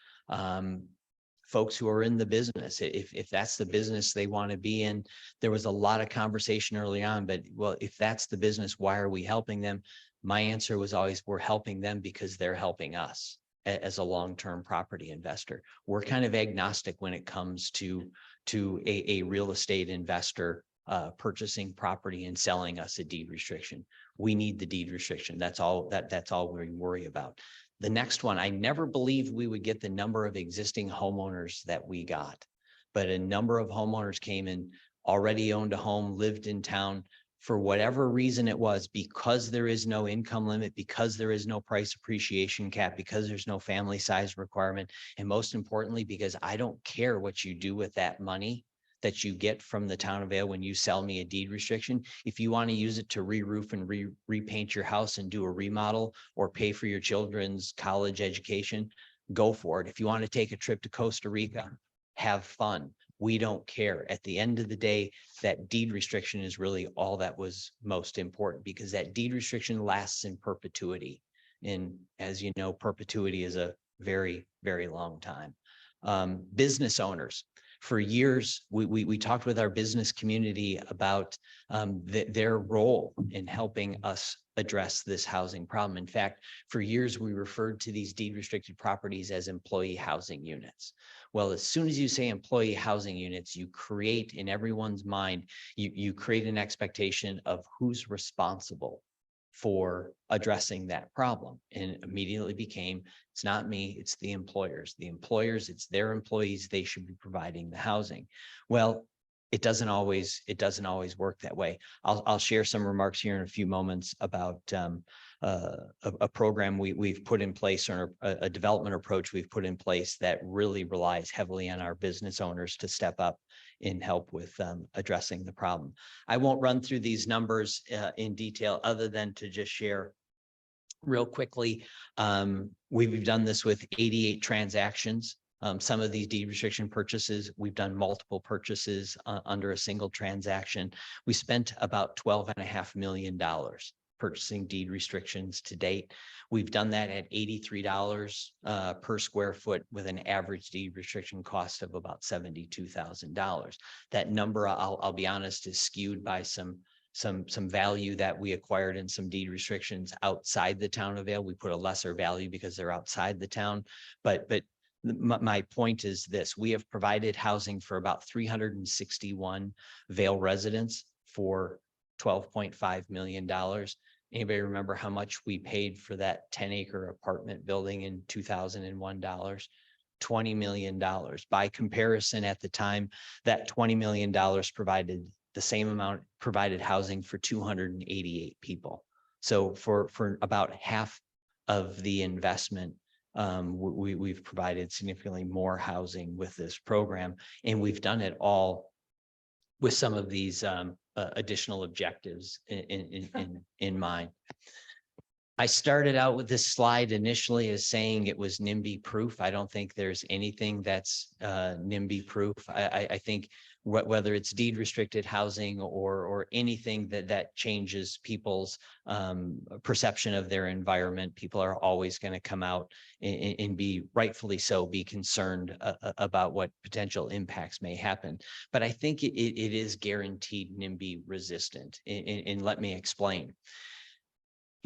folks who are in the business. If that's the business they want to be in, there was a lot of conversation early on, but well, if that's the business, why are we helping them? My answer was always, we're helping them because they're helping us as a long-term property investor. We're kind of agnostic when it comes to a real estate investor purchasing property and selling us a deed restriction. We need the deed restriction. That's all we worry about. The next one, I never believed we would get the number of existing homeowners that we got, but a number of homeowners came in, already owned a home, lived in town. For whatever reason it was, because there is no income limit, because there is no price appreciation cap, because there's no family size requirement, and most importantly, because I don't care what you do with that money that you get from the town of Vail when you sell me a deed restriction. If you want to use it to re-roof and repaint your house and do a remodel or pay for your children's college education, go for it. If you want to take a trip to Costa Rica, have fun. We don't care. At the end of the day, that deed restriction is really all that was most important because that deed restriction lasts in perpetuity. And as you know, perpetuity is a very, very long time. Business owners. For years, we talked with our business community about their role in helping us address this housing problem. In fact, for years, we referred to these deed restricted properties as employee housing units. Well, as soon as you say employee housing units, you create in everyone's mind, you create an expectation of who's responsible for addressing that problem. And immediately became, it's not me, it's the employers. The employers, it's their employees, they should be providing the housing. Well, it doesn't always work that way. I'll share some remarks here in a few moments about a program we've put in place, or a development approach we've put in place that really relies heavily on our business owners to step up and help with addressing the problem. I won't run through these numbers in detail other than to just share real quickly. We've done this with 88 transactions. Some of these deed restriction purchases, we've done multiple purchases under a single transaction. We spent about $12.5 million purchasing deed restrictions to date. We've done that at $83 per square foot with an average deed restriction cost of about $72,000. That number, I'll be honest, is skewed by some value that we acquired in some deed restrictions outside the town of Vail. We put a lesser value because they're outside the town, but my point is this: we have provided housing for about 361 Vail residents for $12.5 million. Anybody remember how much we paid for that 10-acre apartment building in 2001? $20 million. By comparison, at the time, that $20 million provided the same amount, provided housing for 288 people. So for about half of the investment, we've provided significantly more housing with this program, and we've done it all with some of these additional objectives in mind. I started out with this slide initially as saying it was NIMBY proof. I don't think there's anything that's NIMBY proof. I think whether it's deed restricted housing or anything that changes people's perception of their environment, people are always going to come out and be, rightfully so, be concerned about what potential impacts may happen. But I think it is guaranteed NIMBY resistant. And let me explain.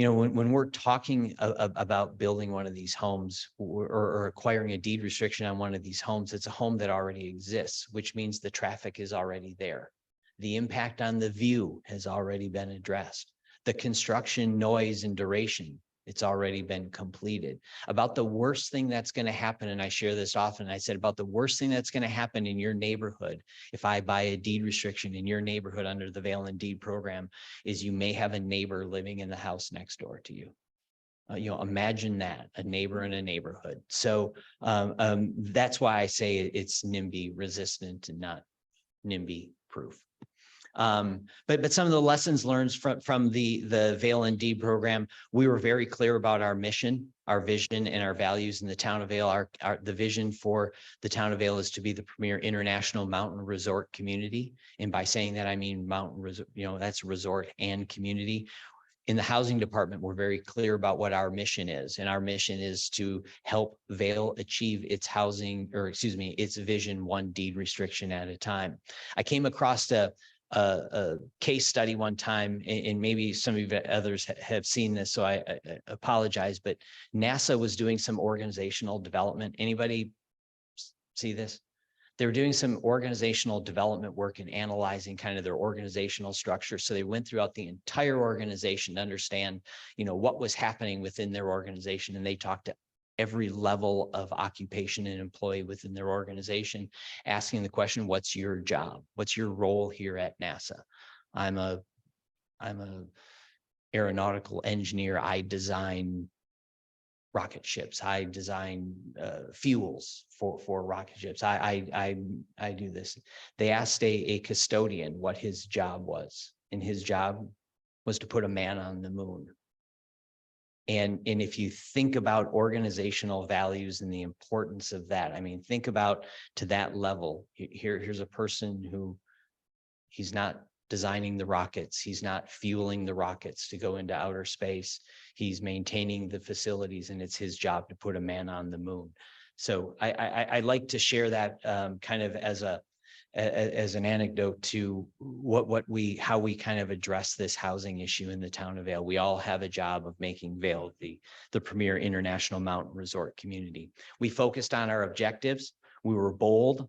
You know, when we're talking about building one of these homes or acquiring a deed restriction on one of these homes, it's a home that already exists, which means the traffic is already there. The impact on the view has already been addressed. The construction, noise, and duration, it's already been completed. About the worst thing that's going to happen, and I share this often, I said about the worst thing that's going to happen in your neighborhood, if I buy a deed restriction in your neighborhood under the Vail InDEED program, is you may have a neighbor living in the house next door to you. You know, imagine that, a neighbor in a neighborhood. So that's why I say it's NIMBY resistant and not NIMBY proof. But some of the lessons learned from the Vail InDEED program, we were very clear about our mission, our vision, and our values in the town of Vail. The vision for the town of Vail is to be the premier international mountain resort community. And by saying that, I mean mountain resort, you know, that's resort and community. In the housing department, we're very clear about what our mission is. And our mission is to help Vail achieve its housing, or excuse me, its vision, one deed restriction at a time. I came across a case study one time, and maybe some of you others have seen this, so I apologize, but NASA was doing some organizational development. Anybody see this? They were doing some organizational development work and analyzing kind of their organizational structure. So they went throughout the entire organization to understand, you know, what was happening within their organization. And they talked to every level of occupation and employee within their organization, asking the question, what's your job? What's your role here at NASA? I'm a aeronautical engineer. I design rocket ships. I design fuels for rocket ships. I do this. They asked a custodian what his job was, and his job was to put a man on the moon. And if you think about organizational values and the importance of that, I mean, think about to that level. Here's a person who, he's not designing the rockets. He's not fueling the rockets to go into outer space. He's maintaining the facilities, and it's his job to put a man on the moon. So I like to share that kind of as an anecdote to how we kind of address this housing issue in the town of Vail. We all have a job of making Vail the premier international mountain resort community. We focused on our objectives. We were bold.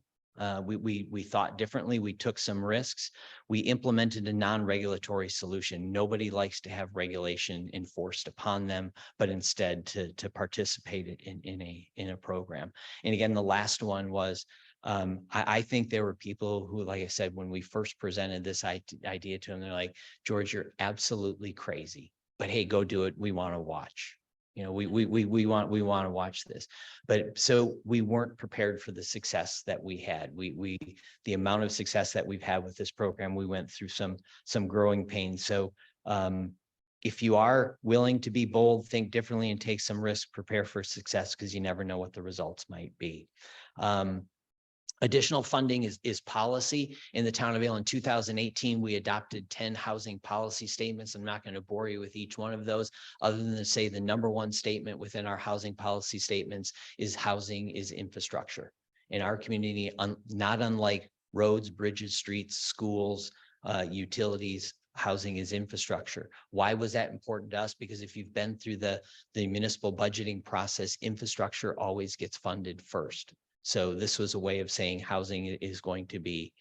We thought differently. We took some risks. We implemented a non-regulatory solution. Nobody likes to have regulation enforced upon them, but instead to participate in a program. And again, the last one was, I think there were people who, like I said, when we first presented this idea to them, they're like, George, you're absolutely crazy, but hey, go do it. We want to watch. You know, we want to watch this. But so we weren't prepared for the success that we had. The amount of success that we've had with this program, we went through some growing pains. So if you are willing to be bold, think differently, and take some risk, prepare for success, because you never know what the results might be. Additional funding is policy. In the town of Vail in 2018, we adopted 10 housing policy statements. I'm not going to bore you with each one of those, other than to say the number one statement within our housing policy statements is housing is infrastructure. In our community, not unlike roads, bridges, streets, schools, utilities, housing is infrastructure. Why was that important to us? Because if you've been through the municipal budgeting process, infrastructure always gets funded first. So this was a way of saying housing is going to be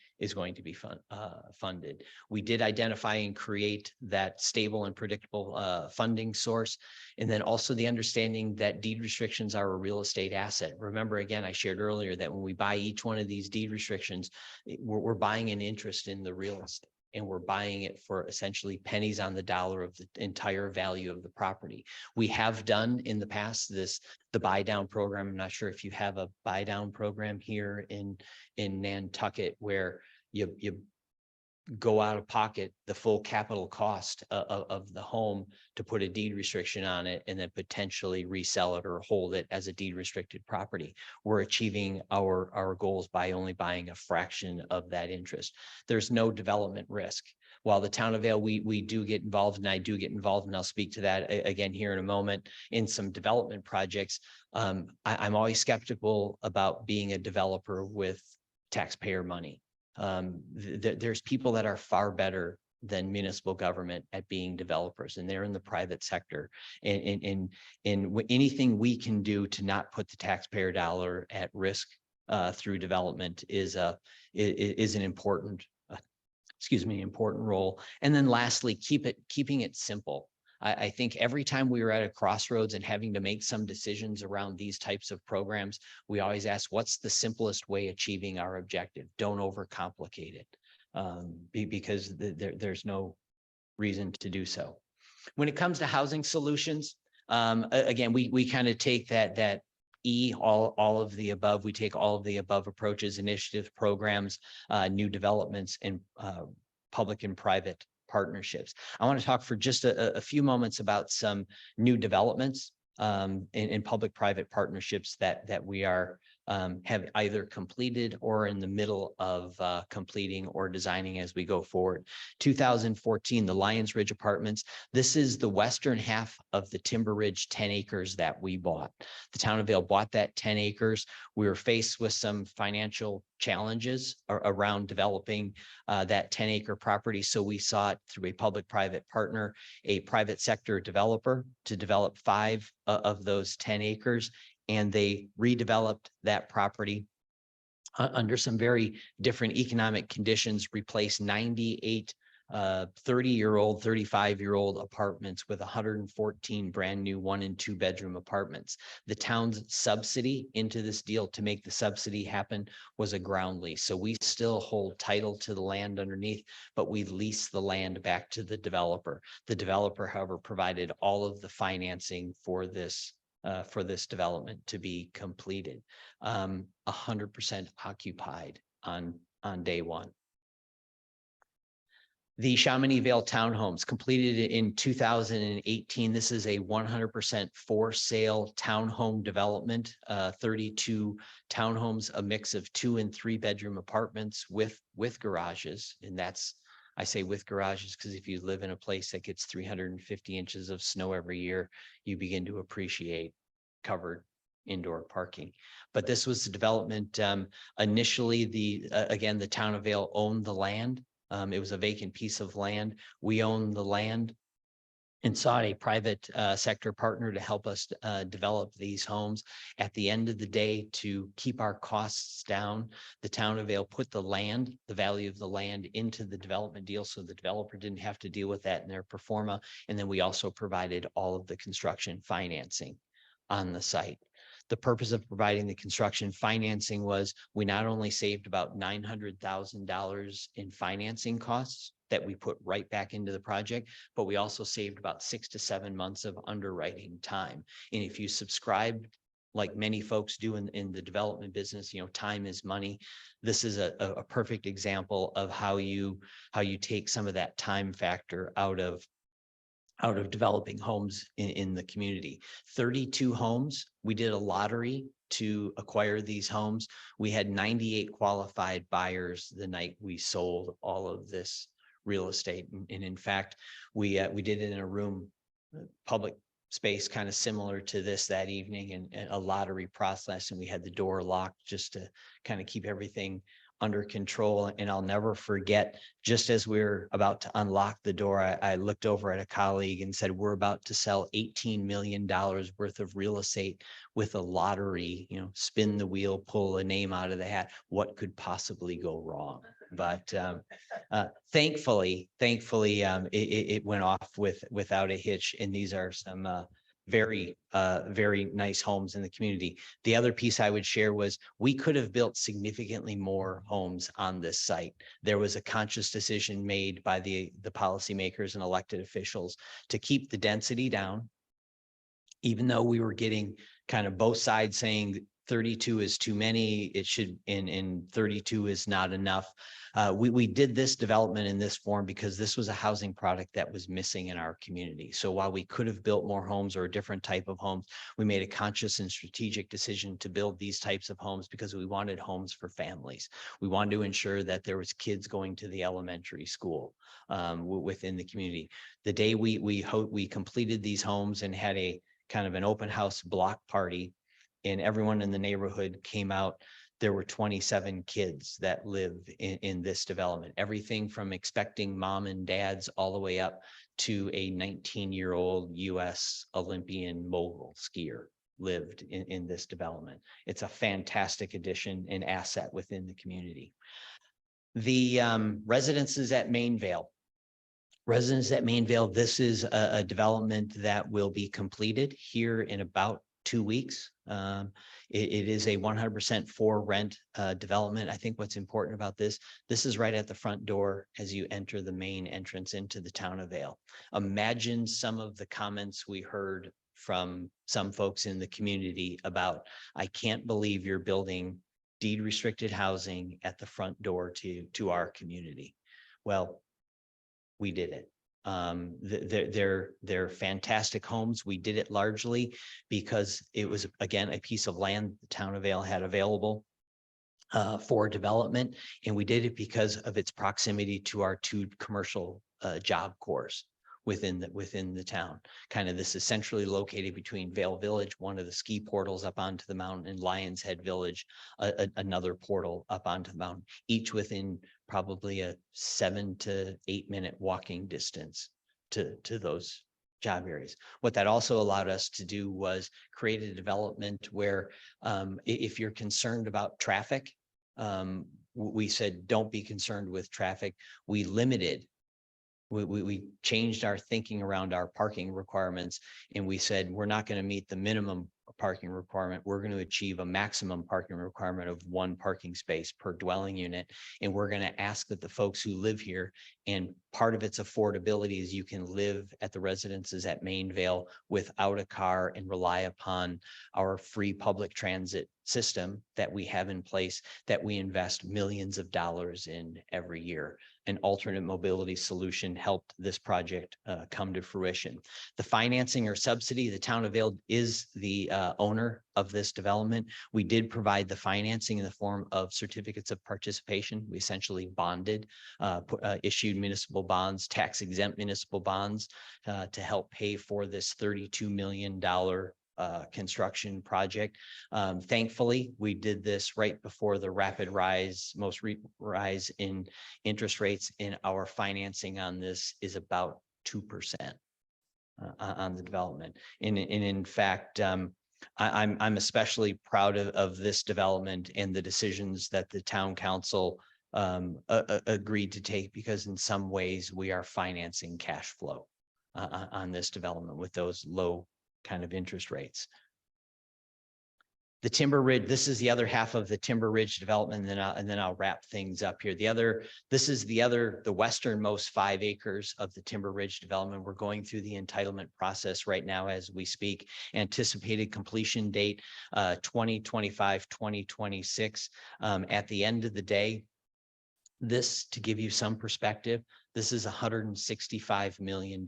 funded. We did identify and create that stable and predictable funding source. And then also the understanding that deed restrictions are a real estate asset. Remember, again, I shared earlier that when we buy each one of these deed restrictions, we're buying an interest in the real estate. And we're buying it for essentially pennies on the dollar of the entire value of the property. We have done in the past the buy down program. I'm not sure if you have a buy down program here in Nantucket, where you go out of pocket the full capital cost of the home to put a deed restriction on it, and then potentially resell it or hold it as a deed restricted property. We're achieving our goals by only buying a fraction of that interest. There's no development risk. While the town of Vail, we do get involved, and I do get involved, and I'll speak to that again here in a moment, in some development projects. I'm always skeptical about being a developer with taxpayer money. There's people that are far better than municipal government at being developers, and they're in the private sector. And anything we can do to not put the taxpayer dollar at risk through development is an important, important role. And then lastly, keeping it simple. I think every time we were at a crossroads and having to make some decisions around these types of programs, we always ask, what's the simplest way achieving our objective? Don't overcomplicate it, because there's no reason to do so. When it comes to housing solutions, again, we kind of take that all of the above. We take all of the above approaches, initiatives, programs, new developments, and public and private partnerships. I want to talk for just a few moments about some new developments in public-private partnerships that we are have either completed or in the middle of completing or designing as we go forward. 2014, the Lions Ridge Apartments. This is the western half of the Timber Ridge 10 acres that we bought. The town of Vail bought that 10 acres. We were faced with some financial challenges around developing that 10-acre property. So we sought through a public-private partner, a private sector developer, to develop 5 of those 10 acres. And they redeveloped that property under some very different economic conditions, replaced 98 30-year-old, 35-year-old apartments with 114 brand new 1- and 2-bedroom apartments. The town's subsidy into this deal to make the subsidy happen was a ground lease. So we still hold title to the land underneath, but we lease the land back to the developer. The developer, however, provided all of the financing for this development to be completed. 100% occupied on day one. The Chamonix Vail townhomes completed in 2018. This is a 100% for sale townhome development, 32 townhomes, a mix of 2- and 3-bedroom apartments with garages. And that's, I say with garages because if you live in a place that gets 350 inches of snow every year, you begin to appreciate covered indoor parking. But this was the development. Initially, again, the town of Vail owned the land. It was a vacant piece of land. We owned the land and sought a private sector partner to help us develop these homes. At the end of the day, to keep our costs down, the town of Vail put the land, the value of the land, into the development deal so the developer didn't have to deal with that in their pro forma. And then we also provided all of the construction financing on the site. The purpose of providing the construction financing was we not only saved about $900,000 in financing costs that we put right back into the project, but we also saved about 6 to 7 months of underwriting time. And if you subscribe, like many folks do in the development business, time is money. This is a perfect example of how you take some of that time factor out of developing homes in the community. 32 homes. We did a lottery to acquire these homes. We had 98 qualified buyers the night we sold all of this real estate. And in fact, we did it in a room, public space, kind of similar to this that evening, and a lottery process. And we had the door locked just to kind of keep everything under control. And I'll never forget, just as we were about to unlock the door, I looked over at a colleague and said, we're about to sell $18 million worth of real estate with a lottery, spin the wheel, pull a name out of the hat. What could possibly go wrong? But thankfully, it went off without a hitch. And these are some very nice homes in the community. The other piece I would share was we could have built significantly more homes on this site. There was a conscious decision made by the policymakers and elected officials to keep the density down, even though we were getting kind of both sides saying 32 is too many, it should, and 32 is not enough. We did this development in this form because this was a housing product that was missing in our community. So while we could have built more homes or a different type of homes, we made a conscious and strategic decision to build these types of homes because we wanted homes for families. We wanted to ensure that there was kids going to the elementary school within the community. The day we completed these homes and had a kind of an open house block party, and everyone in the neighborhood came out, there were 27 kids that live in this development, everything from expecting mom and dads all the way up to a 19-year-old US Olympian mogul skier lived in this development. It's a fantastic addition and asset within the community. The residences at Vale. Residents at Vale, this is a development that will be completed here in about 2 weeks. It is a 100% for rent development. I think what's important about this is right at the front door as you enter the main entrance into the town of Vail. Imagine some of the comments we heard from some folks in the community about, I can't believe you're building deed restricted housing at the front door to our community. Well, we did it. They're fantastic homes. We did it largely because it was, again, a piece of land the town of Vail had available for development. And we did it because of its proximity to our 2 commercial job corps within the town. Kind of this is centrally located between Vail Village, one of the ski portals up onto the mountain, and Lions Head Village, another portal up onto the mountain, each within probably a 7 to 8 minute walking distance to those job areas. What that also allowed us to do was create a development where if you're concerned about traffic, we said, don't be concerned with traffic. We limited, we changed our thinking around our parking requirements, and we said, we're not going to meet the minimum parking requirement. We're going to achieve a maximum parking requirement of 1 parking space per dwelling unit. And we're going to ask that the folks who live here, and part of its affordability is you can live at the residences at Vale without a car and rely upon our free public transit system that we have in place, that we invest millions of dollars in every year. An alternate mobility solution helped this project come to fruition. The financing or subsidy, the town of Vail is the owner of this development. We did provide the financing in the form of certificates of participation. We essentially bonded, issued municipal bonds, tax exempt municipal bonds to help pay for this $32 million construction project. Thankfully, we did this right before the rapid rise, rise in interest rates, and our financing on this is about 2% on the development. And in fact, I'm especially proud of this development and the decisions that the town council agreed to take, because in some ways we are financing cash flow on this development with those low kind of interest rates. The Timber Ridge, this is the other half of the Timber Ridge development, and then I'll wrap things up here. This is the westernmost 5 acres of the Timber Ridge development. We're going through the entitlement process right now as we speak. Anticipated completion date 2025, 2026. At the end of the day, this, to give you some perspective, this is $165 million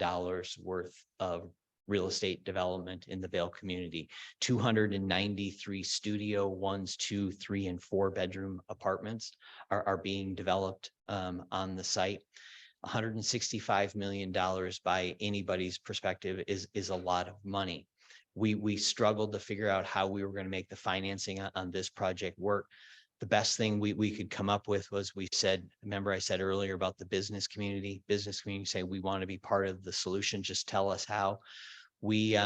worth of real estate development in the Vail community. 293 studio 1s, 2, 3, and 4 bedroom apartments are being developed on the site. $165 million by anybody's perspective is a lot of money. We struggled to figure out how we were going to make the financing on this project work. The best thing we could come up with was, we said, remember I said earlier about the business community say, we want to be part of the solution, just tell us how. We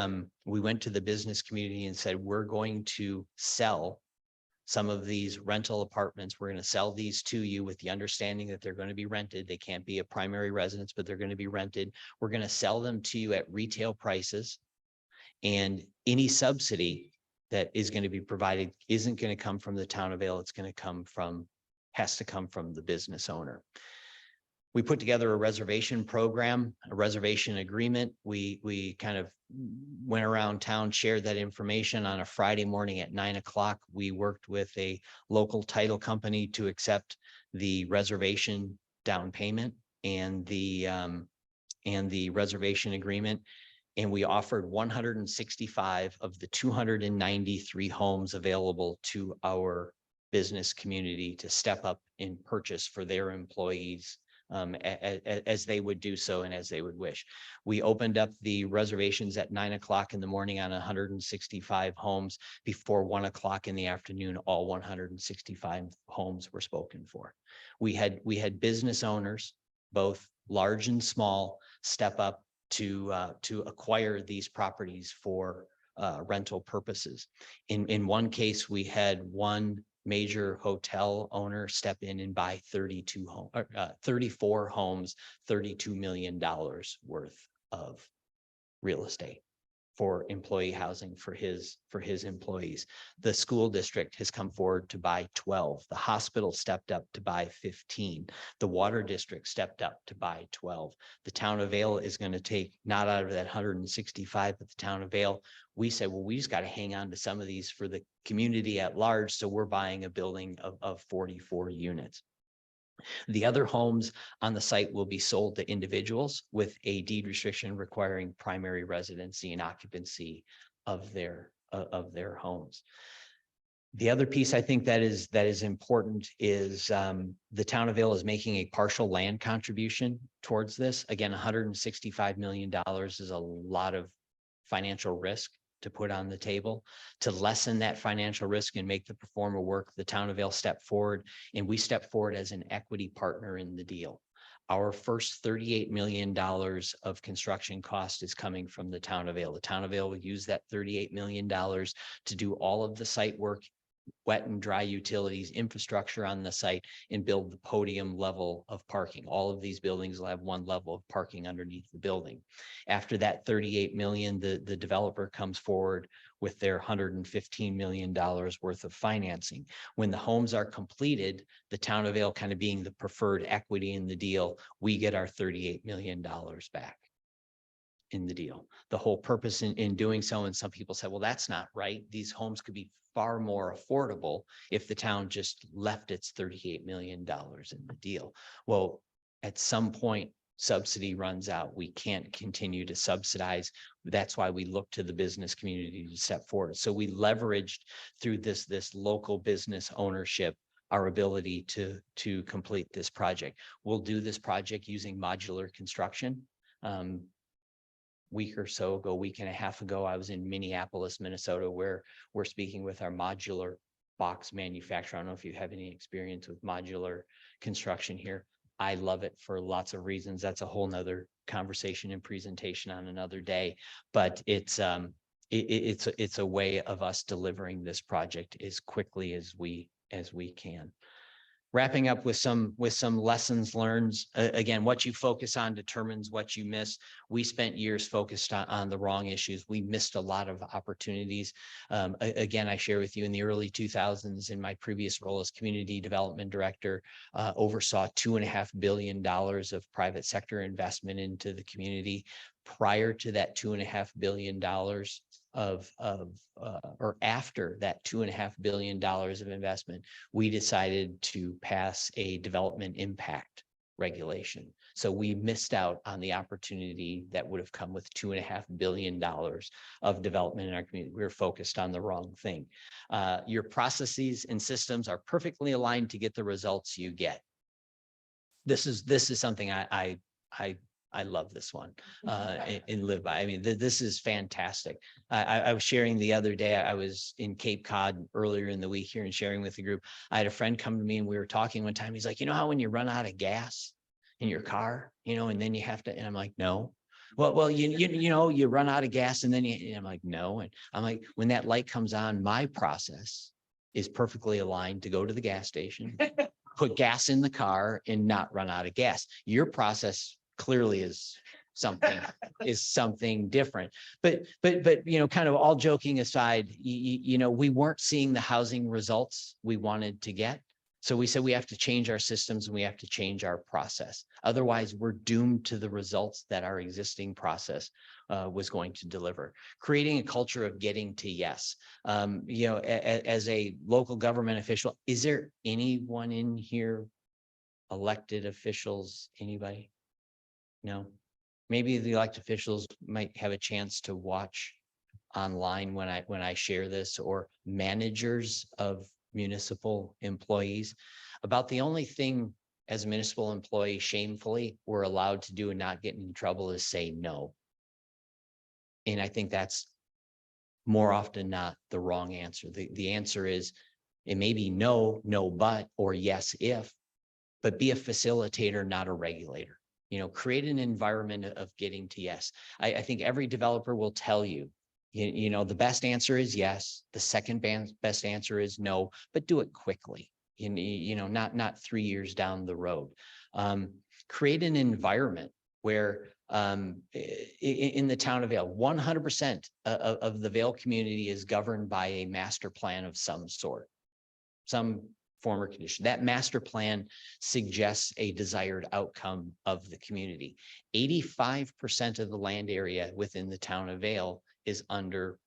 went to the business community and said, we're going to sell some of these rental apartments. We're going to sell these to you with the understanding that they're going to be rented. They can't be a primary residence, but they're going to be rented. We're going to sell them to you at retail prices, and any subsidy that is going to be provided isn't going to come from the town of Vail. It's going to has to come from the business owner. We put together a reservation program, a reservation agreement. We kind of went around town, shared that information on a Friday morning at 9 o'clock. We worked with a local title company to accept the reservation down payment and the reservation agreement. And we offered 165 of the 293 homes available to our business community to step up and purchase for their employees as they would do so and as they would wish. We opened up the reservations at 9 o'clock in the morning on 165 homes. Before 1 o'clock in the afternoon, all 165 homes were spoken for. We had business owners, both large and small, step up to acquire these properties for rental purposes. In one case, we had one major hotel owner step in and buy 34 homes, $32 million worth of real estate for employee housing for his employees. The school district has come forward to buy 12. The hospital stepped up to buy 15. The water district stepped up to buy 12. The town of Vail is going to take not out of that 165, but the town of Vail. We said, well, we just got to hang on to some of these for the community at large. So we're buying a building of 44 units. The other homes on the site will be sold to individuals with a deed restriction requiring primary residency and occupancy of their homes. The other piece I think that is important is the town of Vail is making a partial land contribution towards this. Again, $165 million is a lot of financial risk to put on the table. To lessen that financial risk and make the performer work, the town of Vail stepped forward, and we stepped forward as an equity partner in the deal. Our first $38 million of construction cost is coming from the town of Vail. The town of Vail will use that $38 million to do all of the site work, wet and dry utilities, infrastructure on the site, and build the podium level of parking. All of these buildings will have one level of parking underneath the building. After that $38 million, the developer comes forward with their $115 million worth of financing. When the homes are completed, the town of Vail kind of being the preferred equity in the deal, we get our $38 million back in the deal. The whole purpose in doing so, and some people say, well, that's not right. These homes could be far more affordable if the town just left its $38 million in the deal. Well, at some point, subsidy runs out. We can't continue to subsidize. That's why we look to the business community to step forward. So we leveraged through this local business ownership our ability to complete this project. We'll do this project using modular construction. Week and a half ago, I was in Minneapolis, Minnesota, where we're speaking with our modular box manufacturer. I don't know if you have any experience with modular construction here. I love it for lots of reasons. That's a whole nother conversation and presentation on another day, but it's a way of us delivering this project as quickly as we can. Wrapping up with some lessons learned. Again, what you focus on determines what you miss. We spent years focused on the wrong issues. We missed a lot of opportunities. Again, I share with you in the early 2000s, in my previous role as community development director, oversaw $2.5 billion of private sector investment into the community. Prior to that $2.5 billion or after that $2.5 billion of investment, we decided to pass a development impact regulation. So we missed out on the opportunity that would have come with $2.5 billion of development in our community. We were focused on the wrong thing. Your processes and systems are perfectly aligned to get the results you get. This is something I love this one and live by. I mean, this is fantastic. I was sharing the other day, I was in Cape Cod earlier in the week here and sharing with the group. I had a friend come to me and we were talking one time. He's like, you know how when you run out of gas in your car, and then you have to, and I'm like, no. Well, you run out of gas and then and I'm like, no. And I'm like, when that light comes on, my process is perfectly aligned to go to the gas station, put gas in the car and not run out of gas. Your process clearly is something different, but kind of all joking aside, we weren't seeing the housing results we wanted to get. So we said we have to change our systems and we have to change our process. Otherwise, we're doomed to the results that our existing process was going to deliver. Creating a culture of getting to yes. As a local government official, is there anyone in here, elected officials, anybody? No, maybe the elected officials might have a chance to watch online when I share this, or managers of municipal employees. About the only thing as a municipal employee shamefully we're allowed to do and not get in trouble is say no. And I think that's more often than not the wrong answer. The answer is it may be no, no, but, or yes, if, but be a facilitator, not a regulator. You know, create an environment of getting to yes. I think every developer will tell you, you know, the best answer is yes. The second best answer is no, but do it quickly. You know, not 3 years down the road. Create an environment where in the town of Vail, 100% of the Vail community is governed by a master plan of some sort, some form or condition. That master plan suggests a desired outcome of the community. 85% of the land area within the town of Vail is under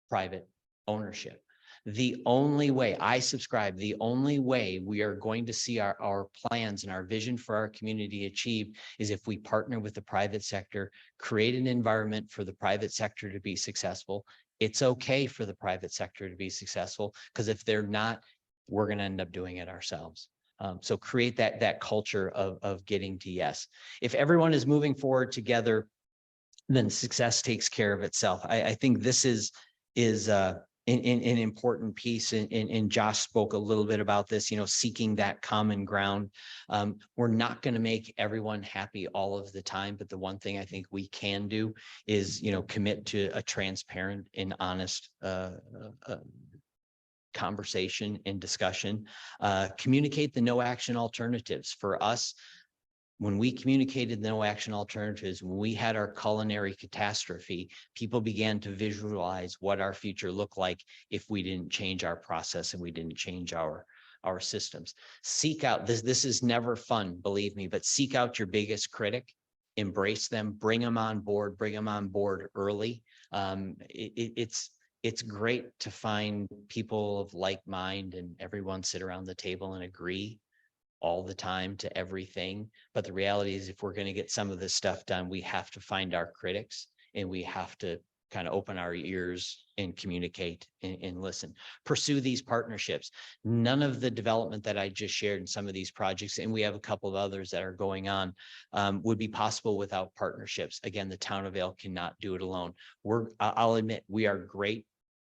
private ownership. The only way I subscribe, the only way we are going to see our plans and our vision for our community achieved is if we partner with the private sector, create an environment for the private sector to be successful. It's okay for the private sector to be successful, because if they're not, we're going to end up doing it ourselves. So create that culture of getting to yes. If everyone is moving forward together, then success takes care of itself. I think this is an important piece, and Josh spoke a little bit about this, you know, seeking that common ground. We're not going to make everyone happy all of the time, but the one thing I think we can do is, you know, commit to a transparent and honest conversation and discussion. Communicate the no action alternatives. For us, when we communicated no action alternatives, when we had our culinary catastrophe, people began to visualize what our future looked like if we didn't change our process and we didn't change our systems. Seek out this. This is never fun, believe me, but seek out your biggest critic, embrace them, bring them on board early. It's great to find people of like mind and everyone sit around the table and agree all the time to everything. But the reality is, if we're going to get some of this stuff done, we have to find our critics, and we have to kind of open our ears and communicate and listen. Pursue these partnerships. None of the development that I just shared in some of these projects, and we have a couple of others that are going on, would be possible without partnerships. Again, the town of Vail cannot do it alone. I'll admit, we are great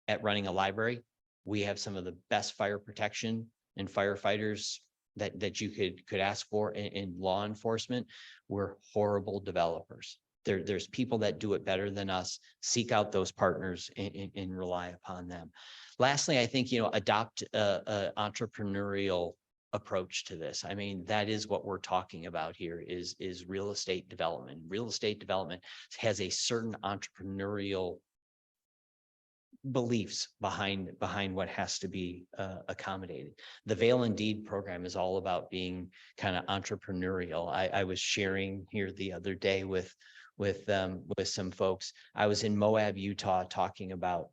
at running a library. We have some of the best fire protection and firefighters that you could ask for in law enforcement. We're horrible developers. There's people that do it better than us. Seek out those partners and rely upon them. Lastly, I think, you know, adopt a entrepreneurial approach to this. I mean, that is what we're talking about here is real estate development. Real estate development has a certain entrepreneurial beliefs behind what has to be accommodated. The Vail InDEED program is all about being kind of entrepreneurial. I was sharing here the other day with some folks. I was in Moab, Utah, talking about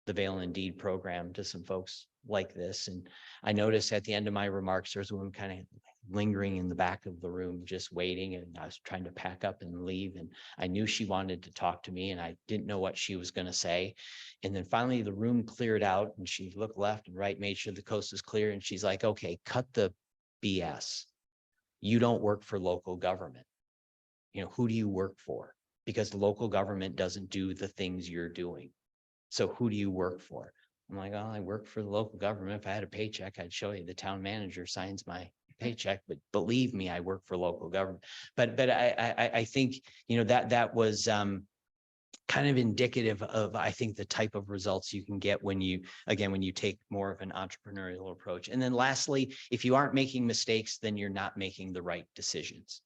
the Vail InDEED program to some folks like this, and I noticed at the end of my remarks, there's a woman kind of lingering in the back of the room, just waiting, and I was trying to pack up and leave, and I knew she wanted to talk to me, and I didn't know what she was going to say. And then finally the room cleared out, and she looked left and right, made sure the coast was clear, and she's like, okay, cut the BS. You don't work for local government. You know, who do you work for? Because the local government doesn't do the things you're doing. So who do you work for? I'm like, oh, I work for the local government. If I had a paycheck, I'd show you. The town manager signs my paycheck, but believe me, I work for local government. But I think, you know, that was kind of indicative of, I think, the type of results you can get when you take more of an entrepreneurial approach. And then lastly, if you aren't making mistakes, then you're not making the right decisions.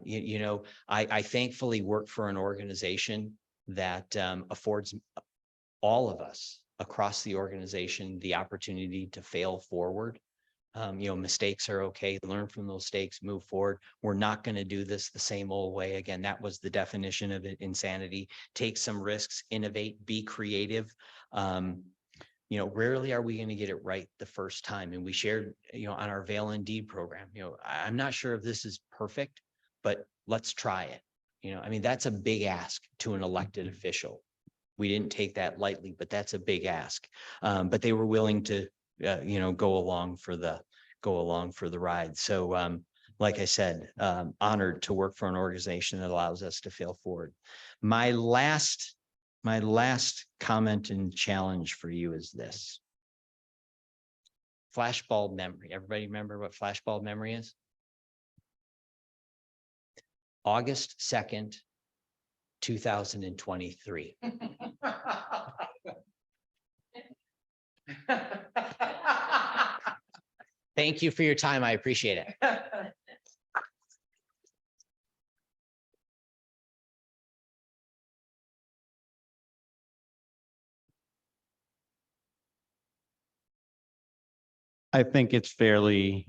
You know, I thankfully work for an organization that affords all of us across the organization the opportunity to fail forward. You know, mistakes are okay. Learn from those mistakes, move forward. We're not going to do this the same old way. Again, that was the definition of it, insanity. Take some risks, innovate, be creative. You know, rarely are we going to get it right the first time. And we shared, you know, on our Vail InDEED program, you know, I'm not sure if this is perfect, but let's try it. You know, I mean, that's a big ask to an elected official. We didn't take that lightly, but that's a big ask. But they were willing to, you know, go along for the go along for the ride. So like I said, honored to work for an organization that allows us to fail forward. My last comment and challenge for you is this. Flashbulb memory. Everybody remember what flashbulb memory is? August 2nd, 2023. Thank you for your time. I appreciate it. I think it's fairly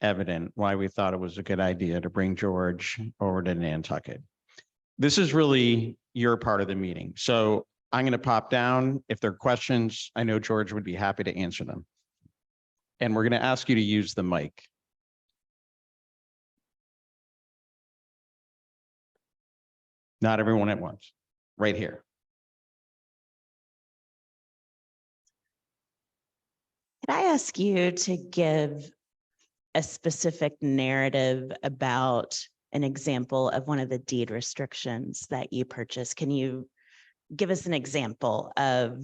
evident why we thought it was a good idea to bring George over to Nantucket. This is really your part of the meeting. So I'm going to pop down. If there are questions, I know George would be happy to answer them. And we're going to ask you to use the mic. Not everyone at once, right here. Could I ask you to give a specific narrative about an example of one of the deed restrictions that you purchased? Can you give us an example of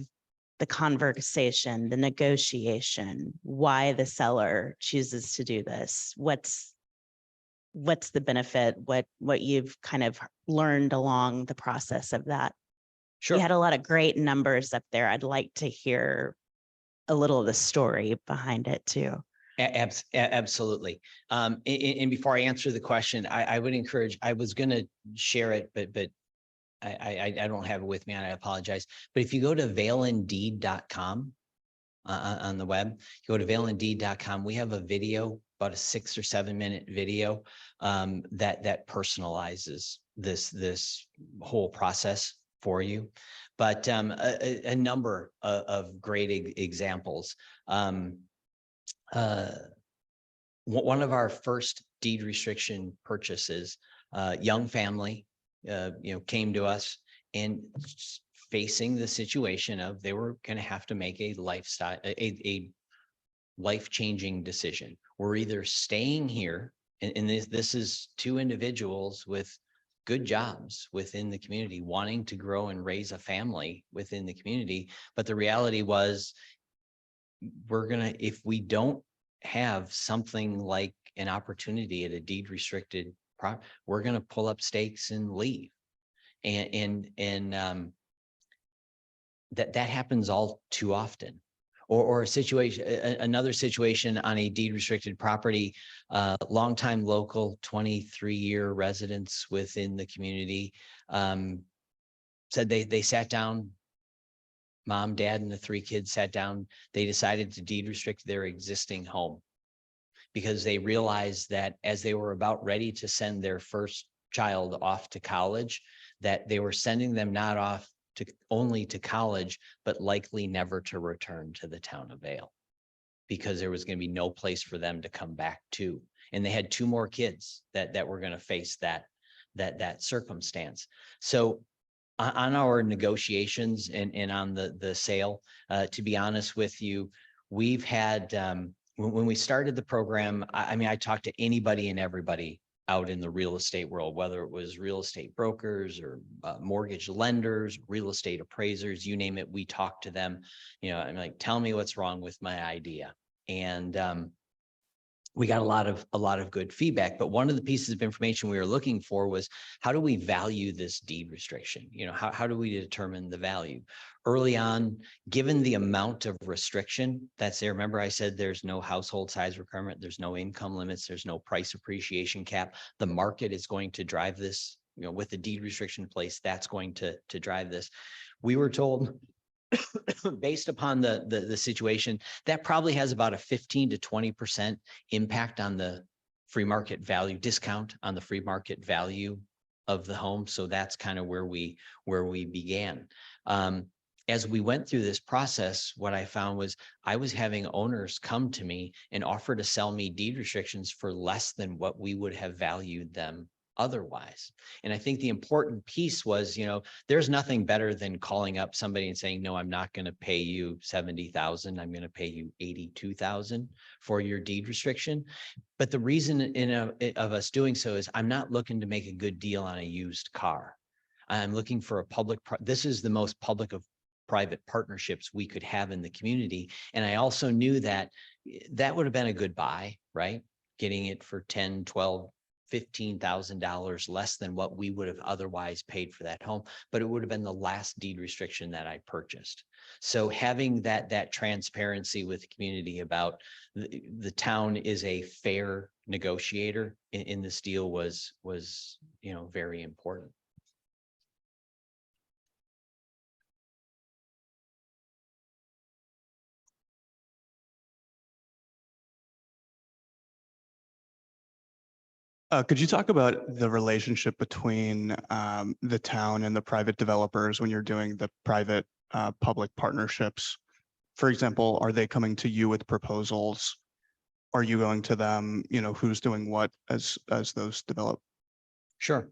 the conversation, the negotiation, why the seller chooses to do this? What's the benefit? What you've kind of learned along the process of that? Sure. You had a lot of great numbers up there. I'd like to hear a little of the story behind it too. Absolutely. And before I answer the question, I would encourage, I was going to share it, but I don't have it with me and I apologize. But if you go to vailindeed.com on the web, you go to vailindeed.com, we have a video, about a 6 or 7 minute video that personalizes this whole process for you. But a number of great examples. One of our first deed restriction purchases, young family, came to us and facing the situation of they were going to have to make a lifestyle, a life-changing decision. We're either staying here, and this is two individuals with good jobs within the community, wanting to grow and raise a family within the community. But the reality was, if we don't have something like an opportunity at a deed restricted property, we're going to pull up stakes and leave. And that happens all too often. Or a situation, another situation on a deed restricted property, longtime local, 23-year residents within the community, said they sat down, mom, dad, and the 3 kids sat down. They decided to deed restrict their existing home because they realized that as they were about ready to send their first child off to college, that they were sending them not off only to college, but likely never to return to the town of Vail because there was going to be no place for them to come back to. And they had 2 more kids that were going to face that circumstance. So on our negotiations and on the sale, to be honest with you, we've had, when we started the program, I talked to anybody and everybody out in the real estate world, whether it was real estate brokers or mortgage lenders, real estate appraisers, you name it, we talked to them. I'm like, tell me what's wrong with my idea. And we got a lot of good feedback. But one of the pieces of information we were looking for was, how do we value this deed restriction? How do we determine the value? Early on, given the amount of restriction that's there, remember I said there's no household size requirement, there's no income limits, there's no price appreciation cap. The market is going to drive this, with the deed restriction in place, that's going to drive this. We were told, based upon the situation, that probably has about a 15 to 20% impact on the free market value, discount on the free market value of the home. So that's kind of where we began. As we went through this process, what I found was I was having owners come to me and offer to sell me deed restrictions for less than what we would have valued them otherwise. And I think the important piece was, there's nothing better than calling up somebody and saying, no, I'm not going to pay you 70,000. I'm going to pay you 82,000 for your deed restriction. But the reason of us doing so is I'm not looking to make a good deal on a used car. I'm looking for a this is the most public of private partnerships we could have in the community. And I also knew that that would have been a good buy, right? Getting it for 10, 12, $15,000 less than what we would have otherwise paid for that home, but it would have been the last deed restriction that I purchased. So having that transparency with the community about the town is a fair negotiator in this deal was very important. Could you talk about the relationship between the town and the private developers when you're doing the private public partnerships? For example, are they coming to you with proposals? Are you going to them? Who's doing what as those develop? Sure.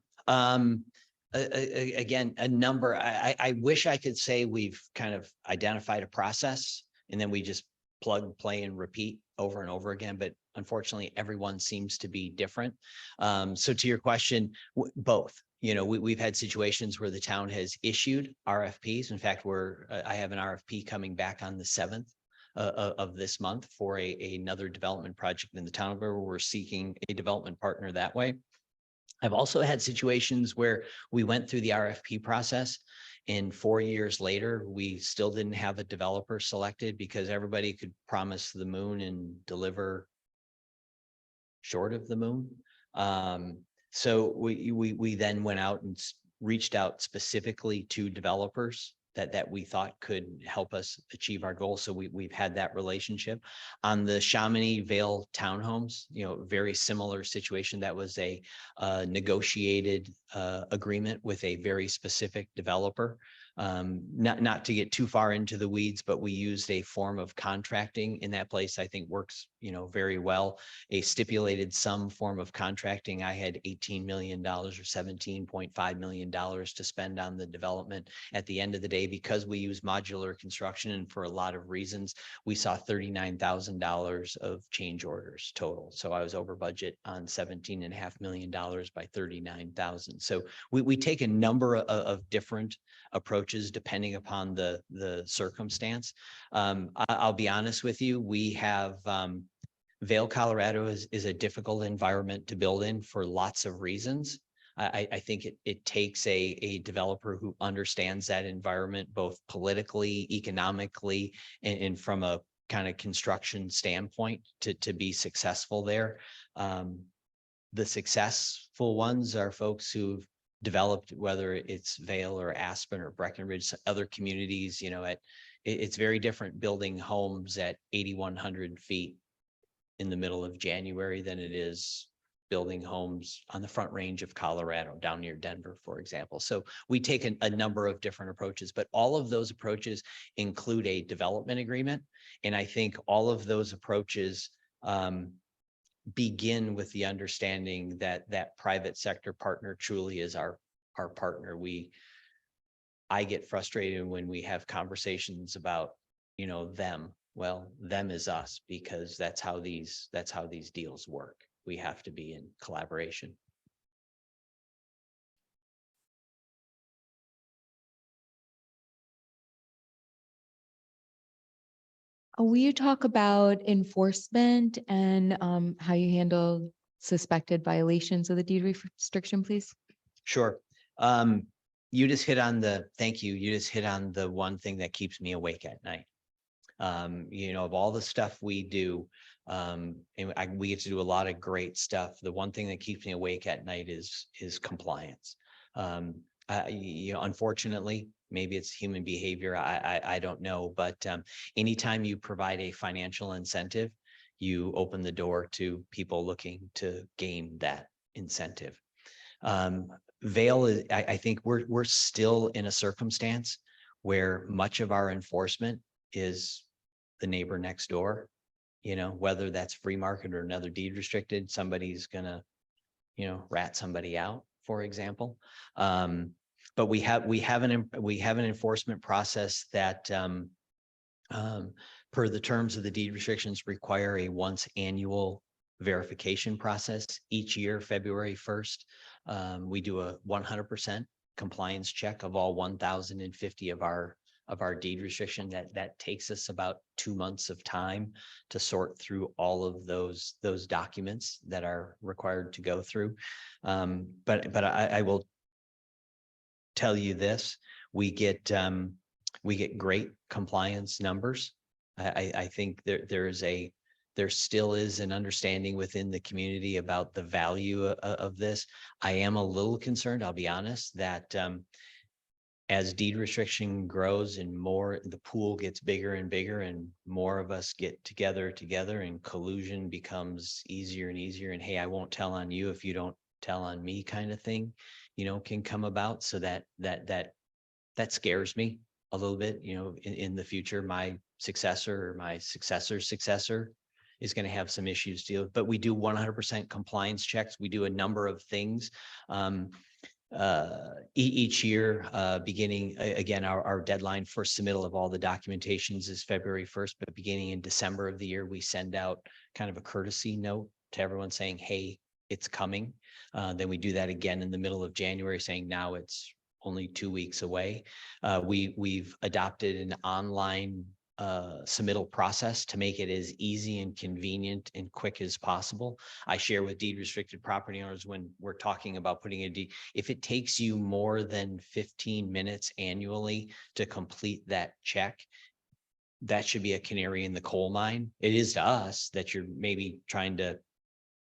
Again, a number, I wish I could say we've kind of identified a process and then we just plug, play, and repeat over and over again, but unfortunately, everyone seems to be different. So to your question, both. We've had situations where the town has issued RFPs. In fact, I have an RFP coming back on the 7th of this month for another development project in the town where we're seeking a development partner that way. I've also had situations where we went through the RFP process and 4 years later, we still didn't have a developer selected because everybody could promise the moon and deliver short of the moon. So we then went out and reached out specifically to developers that we thought could help us achieve our goals. So we've had that relationship. On the Chamonix Vail townhomes, very similar situation. That was a negotiated agreement with a very specific developer. Not to get too far into the weeds, but we used a form of contracting in that place. I think works, very well. A stipulated sum form of contracting. I had $18 million or $17.5 million to spend on the development. At the end of the day, because we use modular construction and for a lot of reasons, we saw $39,000 of change orders total. So I was over budget on $17.5 million by $39,000. So we take a number of different approaches depending upon the circumstance. I'll be honest with you, we have Vail, Colorado is a difficult environment to build in for lots of reasons. I think it takes a developer who understands that environment, both politically, economically, and from a kind of construction standpoint to be successful there. The successful ones are folks who've developed, whether it's Vail or Aspen or Breckenridge, other communities, it's very different building homes at 8,100 feet in the middle of January than it is building homes on the Front Range of Colorado, down near Denver, for example. So we take a number of different approaches, but all of those approaches include a development agreement. And I think all of those approaches begin with the understanding that that private sector partner truly is our partner. I get frustrated when we have conversations about, them. Well, them is us, because that's how these deals work. We have to be in collaboration. Will you talk about enforcement and how you handle suspected violations of the deed restriction, please? Sure. You just hit on thank you. You just hit on the one thing that keeps me awake at night. Of all the stuff we do, and we get to do a lot of great stuff. The one thing that keeps me awake at night is compliance. Unfortunately, maybe it's human behavior. I don't know, but anytime you provide a financial incentive, you open the door to people looking to gain that incentive. Vail is, I think we're still in a circumstance where much of our enforcement is the neighbor next door. Whether that's free market or another deed restricted, somebody's gonna rat somebody out, for example. But we have an enforcement process that per the terms of the deed restrictions require a once annual verification process each year, February 1st. We do a 100% compliance check of all 1,050 of our deed restriction. That takes us about 2 months of time to sort through all of those documents that are required to go through. But I will tell you this: we get great compliance numbers. I think there still is an understanding within the community about the value of this. I am a little concerned, I'll be honest, that as deed restriction grows and the pool gets bigger and bigger and more of us get together and collusion becomes easier and easier, and hey, I won't tell on you if you don't tell on me kind of thing, can come about. So that scares me a little bit. In the future, my successor or my successor's successor is going to have some issues to deal with. But we do 100% compliance checks. We do a number of things each year, beginning again, our deadline for submittal of all the documentations is February 1st, but beginning in December of the year, we send out kind of a courtesy note to everyone saying, hey, it's coming. Then we do that again in the middle of January, saying now it's only 2 weeks away. We've adopted an online submittal process to make it as easy and convenient and quick as possible. I share with deed restricted property owners when we're talking about putting a deed, if it takes you more than 15 minutes annually to complete that check, that should be a canary in the coal mine. It is to us that you're maybe trying to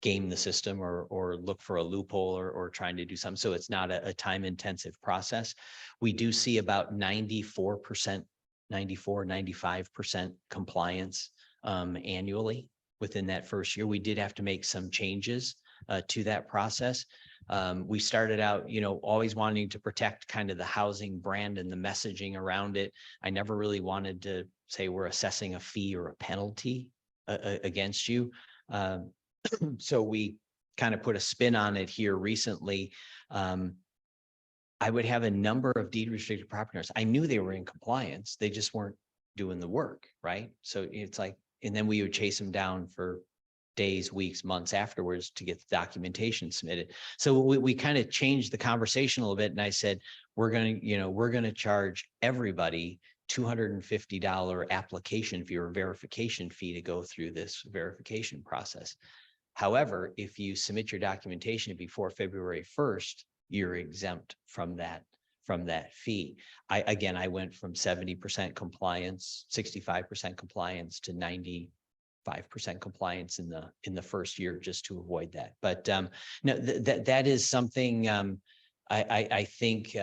game the system or look for a loophole or trying to do something. So it's not a time intensive process. We do see about 94%, 95% compliance annually within that first year. We did have to make some changes to that process. We started out, always wanting to protect kind of the housing brand and the messaging around it. I never really wanted to say we're assessing a fee or a penalty against you. So we kind of put a spin on it here recently. I would have a number of deed restricted property owners. I knew they were in compliance. They just weren't doing the work, right? So it's like, and then we would chase them down for days, weeks, months afterwards to get the documentation submitted. So we kind of changed the conversation a little bit. And I said, we're going to charge everybody $250 application fee or verification fee to go through this verification process. However, if you submit your documentation before February 1st, you're exempt from that fee. I went from 70% compliance, 65% compliance to 95% compliance in the first year just to avoid that. But no, that is something I think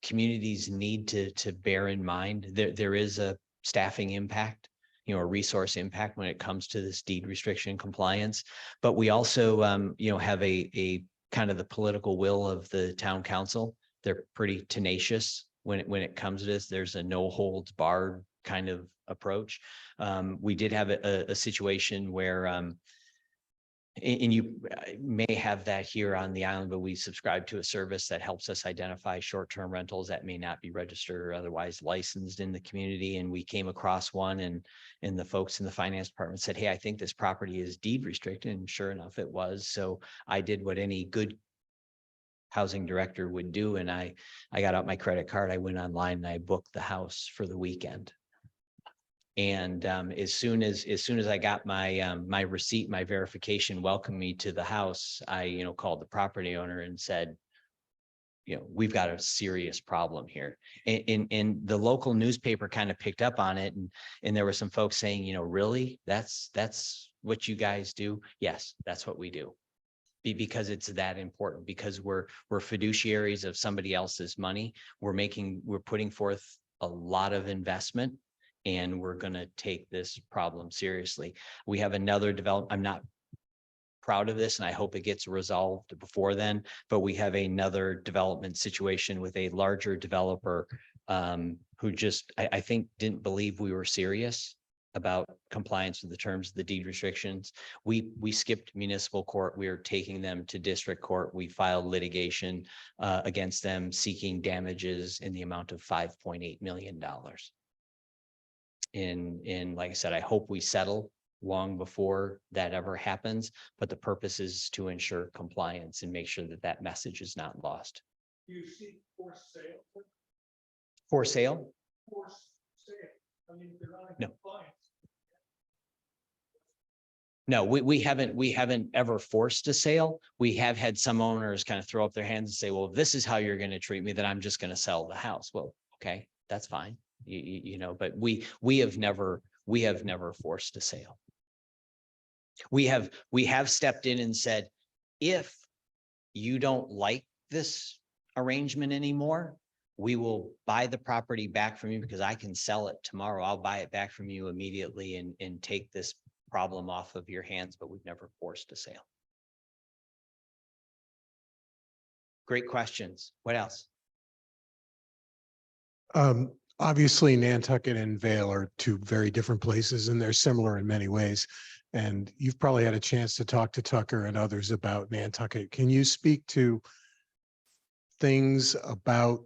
communities need to bear in mind. There is a staffing impact, a resource impact when it comes to this deed restriction compliance. But we also have a kind of the political will of the town council. They're pretty tenacious when it comes to this. There's a no holds barred kind of approach. We did have a situation where, and you may have that here on the island, but we subscribe to a service that helps us identify short-term rentals that may not be registered or otherwise licensed in the community. And we came across one, and the folks in the finance department said, hey, I think this property is deed restricted. And sure enough, it was. So I did what any good housing director would do. And I got out my credit card. I went online and I booked the house for the weekend. And as soon as I got my my receipt, my verification welcomed me to the house, I called the property owner and said, we've got a serious problem here. And the local newspaper kind of picked up on it, and there were some folks saying, really, that's what you guys do? Yes, that's what we do. Because it's that important, because we're fiduciaries of somebody else's money. We're putting forth a lot of investment, and we're going to take this problem seriously. We have another development. I'm not proud of this, and I hope it gets resolved before then, but we have another development situation with a larger developer who just, I think, didn't believe we were serious about compliance with the terms of the deed restrictions. We skipped municipal court. We are taking them to district court. We filed litigation against them seeking damages in the amount of $5.8 million. Like I said, I hope we settle long before that ever happens, but the purpose is to ensure compliance and make sure that that message is not lost. You see for sale? For sale? For sale. I mean, they're not in No. compliance. No, we haven't ever forced a sale. We have had some owners kind of throw up their hands and say, well, if this is how you're going to treat me, then I'm just going to sell the house. Well, okay, that's fine. You know, but we have never forced a sale. We have stepped in and said, if you don't like this arrangement anymore, we will buy the property back from you because I can sell it tomorrow. I'll buy it back from you immediately and take this problem off of your hands, but we've never forced a sale. Great questions. What else? Obviously Nantucket and Vail are two very different places and they're similar in many ways. And you've probably had a chance to talk to Tucker and others about Nantucket. Can you speak to things about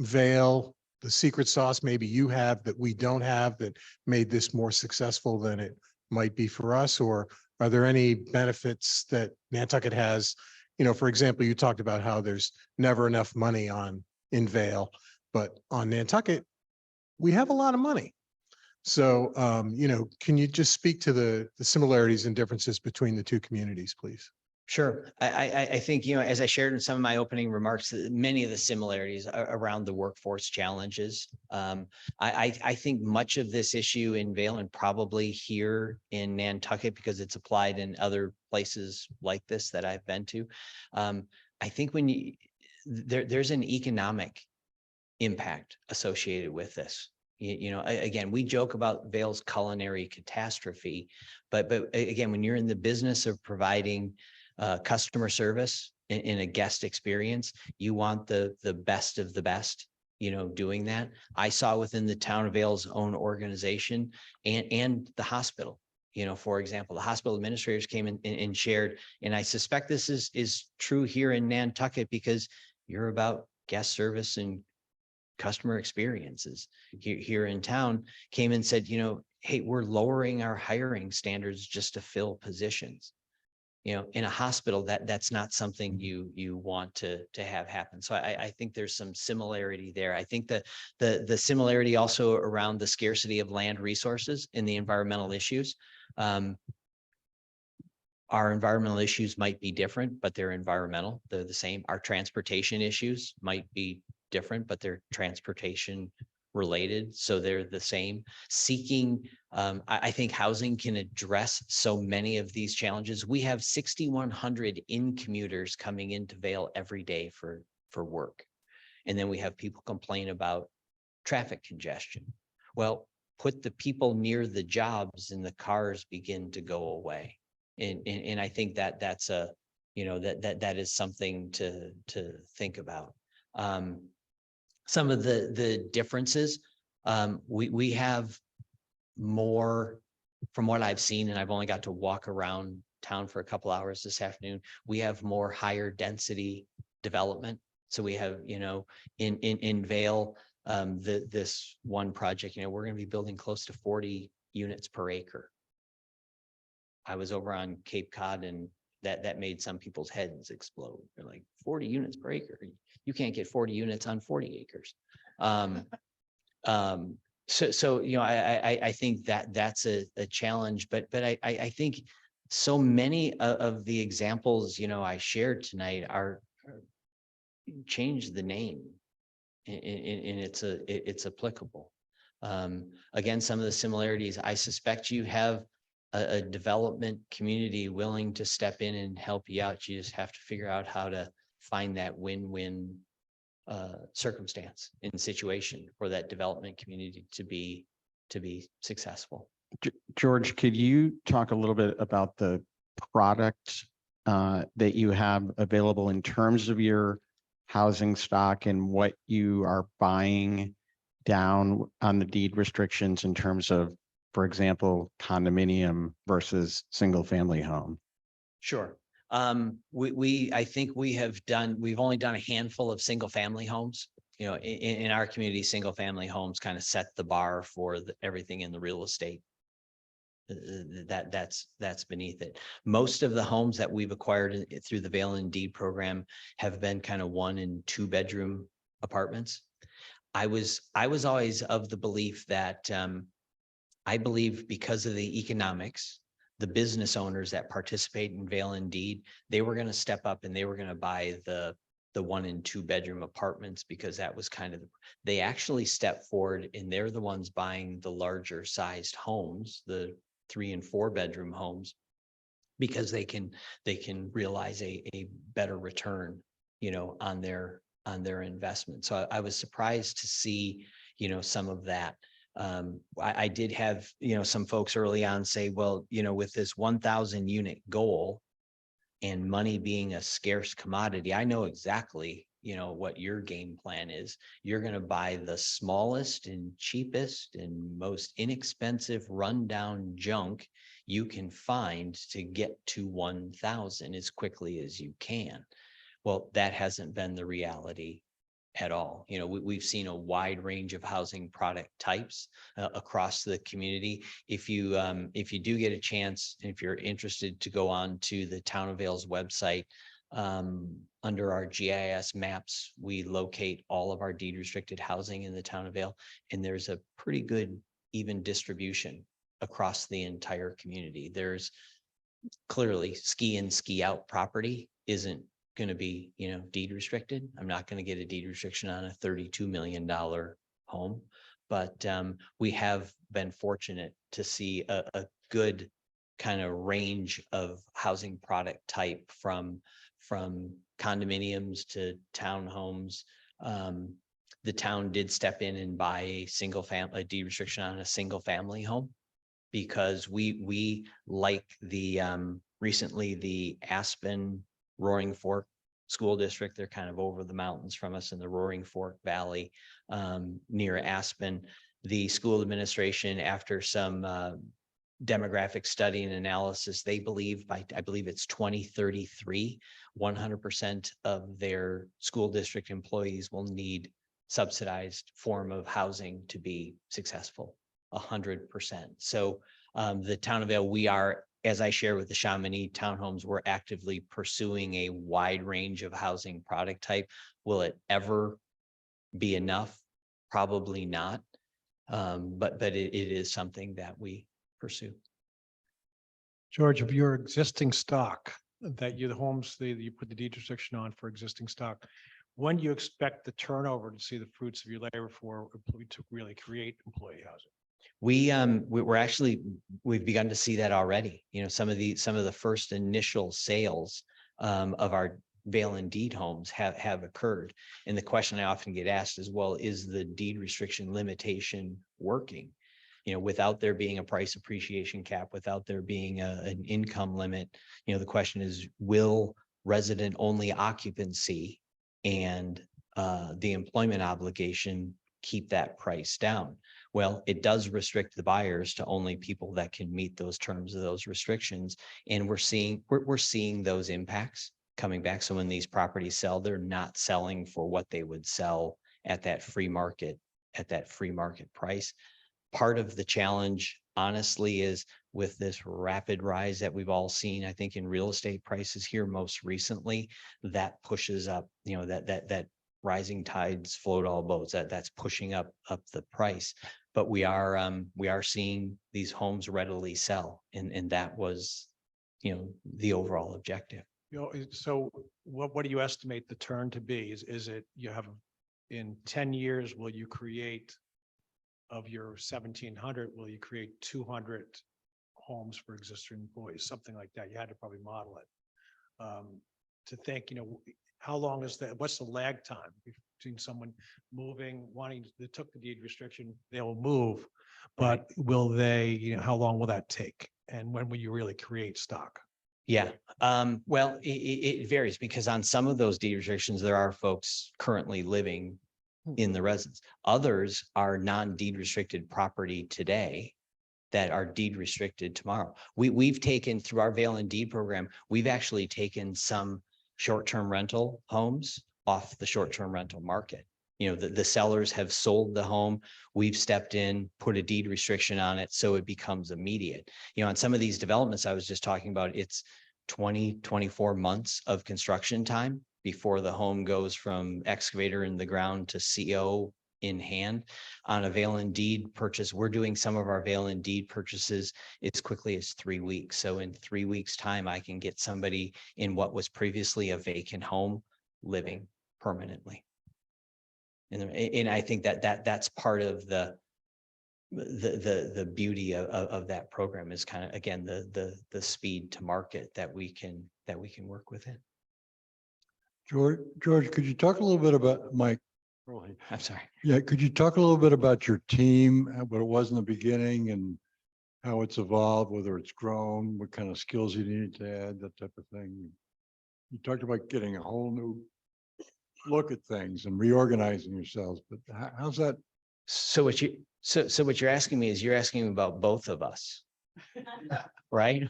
Vail, the secret sauce maybe you have that we don't have that made this more successful than it might be for us? Or are there any benefits that Nantucket has? You know, for example, you talked about how there's never enough money in Vail, but on Nantucket, we have a lot of money. So, you know, can you just speak to the similarities and differences between the two communities, please? Sure. I think, you know, as I shared in some of my opening remarks, many of the similarities around the workforce challenges. I think much of this issue in Vail and probably here in Nantucket, because it's applied in other places like this that I've been to. I think when there's an economic impact associated with this. You know, again, we joke about Vail's culinary catastrophe, but again, when you're in the business of providing customer service in a guest experience, you want the best of the best, you know, doing that. I saw within the town of Vail's own organization and the hospital, you know, for example, the hospital administrators came in and shared, and I suspect this is true here in Nantucket because you're about guest service and customer experiences here in town, came and said, you know, hey, we're lowering our hiring standards just to fill positions. You know, in a hospital, that's not something you want to have happen. So I think there's some similarity there. I think that the similarity also around the scarcity of land resources and the environmental issues. Our environmental issues might be different, but they're environmental. They're the same. Our transportation issues might be different, but they're transportation related. So they're the same. Seeking, I think housing can address so many of these challenges. We have 6,100 in-commuters coming into Vail every day for work. And then we have people complain about traffic congestion. Well, put the people near the jobs and the cars begin to go away. And I think that's a, you know, that is something to think about. Some of the differences, we have more, from what I've seen, and I've only got to walk around town for a couple hours this afternoon, we have more higher density development. So we have, you know, in Vail, this one project, you know, we're going to be building close to 40 units per acre. I was over on Cape Cod and that made some people's heads explode. They're like, 40 units per acre. You can't get 40 units on 40 acres. So, you know, I think that's a challenge, but I think so many of the examples, you know, I shared tonight are change the name and it's applicable. Again, some of the similarities, I suspect you have a development community willing to step in and help you out. You just have to figure out how to find that win-win circumstance and situation for that development community to be successful. George, could you talk a little bit about the product that you have available in terms of your housing stock and what you are buying down on the deed restrictions in terms of for example, condominium versus single family home? Sure. I think we've only done a handful of single family homes. You know, in our community, single family homes kind of set the bar for everything in the real estate. That's beneath it. Most of the homes that we've acquired through the Vail InDEED program have been kind of 1 and 2 bedroom apartments. I was always of the belief that I believe because of the economics, the business owners that participate in Vail InDEED, they were going to step up and they were going to buy the 1 and 2 bedroom apartments, because that was kind of, they actually stepped forward and they're the ones buying the larger sized homes, the 3 and 4 bedroom homes, because they can realize a better return, you know, on their investment. So I was surprised to see, you know, some of that. I did have, you know, some folks early on say, well, you know, with this 1,000 unit goal and money being a scarce commodity, I know exactly, you know, what your game plan is. You're going to buy the smallest and cheapest and most inexpensive rundown junk you can find to get to 1,000 as quickly as you can. Well, that hasn't been the reality at all. You know, we've seen a wide range of housing product types across the community. If you do get a chance, if you're interested to go on to the Town of Vail's website, under our GIS maps, we locate all of our deed restricted housing in the Town of Vail, and there's a pretty good even distribution across the entire community. There's clearly ski in, ski out property isn't going to be, you know, deed restricted. I'm not going to get a deed restriction on a $32 million home, but we have been fortunate to see a good kind of range of housing product type from condominiums to townhomes. The town did step in and buy a deed restriction on a single family home, because we like the recently the Aspen Roaring Fork School District. They're kind of over the mountains from us in the Roaring Fork Valley, near Aspen. The school administration, after some demographic study and analysis, they believe I believe it's 2033, 100% of their school district employees will need subsidized form of housing to be successful. 100%. So the Town of Vail, we are, as I share with the Chamonix townhomes, we're actively pursuing a wide range of housing product type. Will it ever be enough? Probably not. But it is something that we pursue. George, of your existing stock, that the homes that you put the deed restriction on for existing stock, when do you expect the turnover to see the fruits of your labor to really create employee housing? We've begun to see that already. You know, some of the first initial sales of our Vail InDEED homes have occurred. And the question I often get asked is, well, is the deed restriction limitation working? You know, without there being a price appreciation cap, without there being an income limit, you know, the question is, will resident only occupancy and the employment obligation keep that price down? Well, it does restrict the buyers to only people that can meet those terms of those restrictions. And we're seeing those impacts coming back. So when these properties sell, they're not selling for what they would sell at that free market price. Part of the challenge, honestly, is with this rapid rise that we've all seen, I think, in real estate prices here most recently, that pushes up, you know, that rising tides float all boats. That's pushing up the price. But we are seeing these homes readily sell, and that was, you know, the overall objective. You know, so what do you estimate the turn to be? Is it you have in 10 years, will you create of your 1,700, will you create 200 homes for existing employees, something like that? You had to probably model it to think, you know, how long is that? What's the lag time between someone moving, they took the deed restriction, they will move, but will they, you know, how long will that take? And when will you really create stock? Yeah. Well, it varies, because on some of those deed restrictions, there are folks currently living in the residence. Others are non-deed restricted property today, that are deed restricted tomorrow. We've taken through our Vail InDEED program, we've actually taken some short-term rental homes off the short-term rental market. You know, the sellers have sold the home. We've stepped in, put a deed restriction on it, so it becomes immediate. You know, on some of these developments I was just talking about, it's 24 months of construction time before the home goes from excavator in the ground to CO in hand. On a Vail InDEED purchase, we're doing some of our Vail InDEED purchases as quickly as 3 weeks. So in 3 weeks' time, I can get somebody in what was previously a vacant home living permanently. And I think that's part of the beauty of that program is kind of, again, the speed to market that we can work within. George, could you talk a little bit about Mike? I'm sorry. Yeah, could you talk a little bit about your team, what it was in the beginning and how it's evolved, whether it's grown, what kind of skills you need to add, that type of thing? You talked about getting a whole new look at things and reorganizing yourselves, but how's that? So what you're asking me is you're asking me about both of us, right?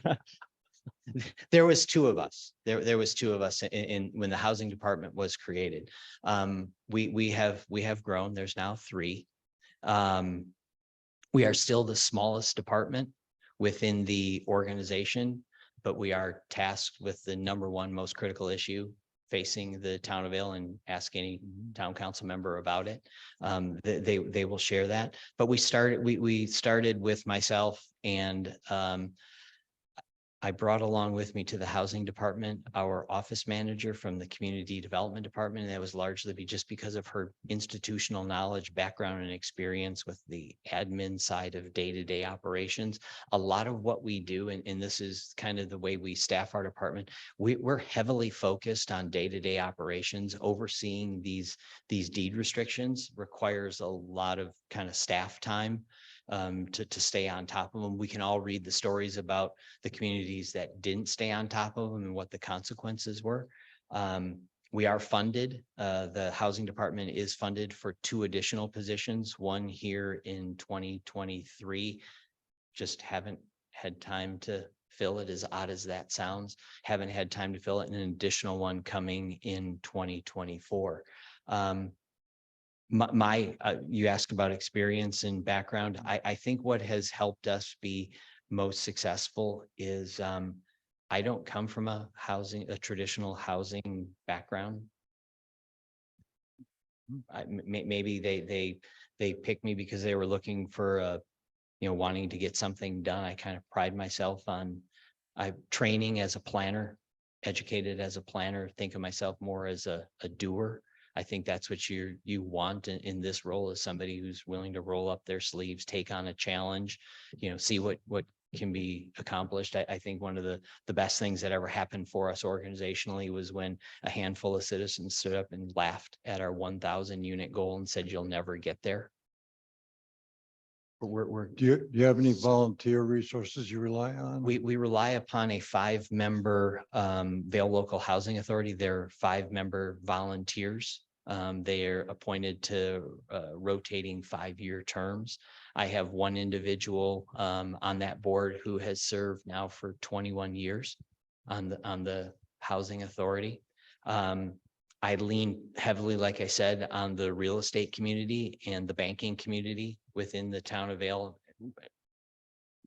There was two of us. There was two of us in when the housing department was created. We have grown. There's now 3. We are still the smallest department within the organization, but we are tasked with the #1 most critical issue facing the town of Vail, and ask any town council member about it. They will share that. But we started with myself, and I brought along with me to the housing department our office manager from the community development department. And that was largely just because of her institutional knowledge, background, and experience with the admin side of day-to-day operations. A lot of what we do, and this is kind of the way we staff our department, we're heavily focused on day-to-day operations. Overseeing these deed restrictions requires a lot of kind of staff time to stay on top of them. We can all read the stories about the communities that didn't stay on top of them and what the consequences were. We are funded. The housing department is funded for 2 additional positions, one here in 2023. Just haven't had time to fill it, as odd as that sounds. Haven't had time to fill it, and an additional one coming in 2024. You asked about experience and background. I think what has helped us be most successful is I don't come from a traditional housing background. Maybe they picked me because they were looking for wanting to get something done. I kind of pride myself on training as a planner, educated as a planner, think of myself more as a doer. I think that's what you want in this role, is somebody who's willing to roll up their sleeves, take on a challenge, see what can be accomplished. I think one of the best things that ever happened for us organizationally was when a handful of citizens stood up and laughed at our 1,000 unit goal and said, "You'll never get there." Do you have any volunteer resources you rely on? We rely upon a 5-member Vail Local Housing Authority. They're 5-member volunteers. They are appointed to rotating 5-year terms. I have one individual on that board who has served now for 21 years on the housing authority. I lean heavily, like I said, on the real estate community and the banking community within the town of Vail.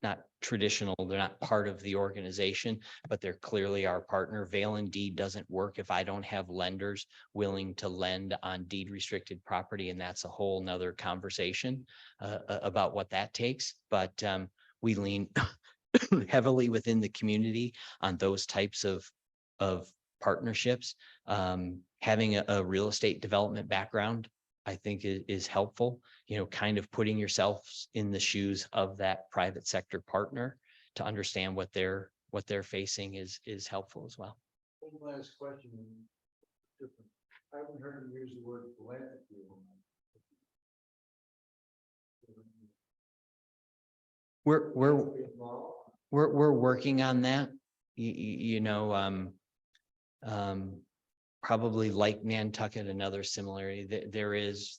Not traditional, they're not part of the organization, but they're clearly our partner. Vail InDEED doesn't work if I don't have lenders willing to lend on deed restricted property. And that's a whole nother conversation about what that takes. But we lean heavily within the community on those types of partnerships. Having a real estate development background, I think is helpful, kind of putting yourself in the shoes of that private sector partner to understand what they're facing is helpful as well. One last question. I haven't heard him use the word philanthropy. We're working on that. Probably like Nantucket, another similarity. There is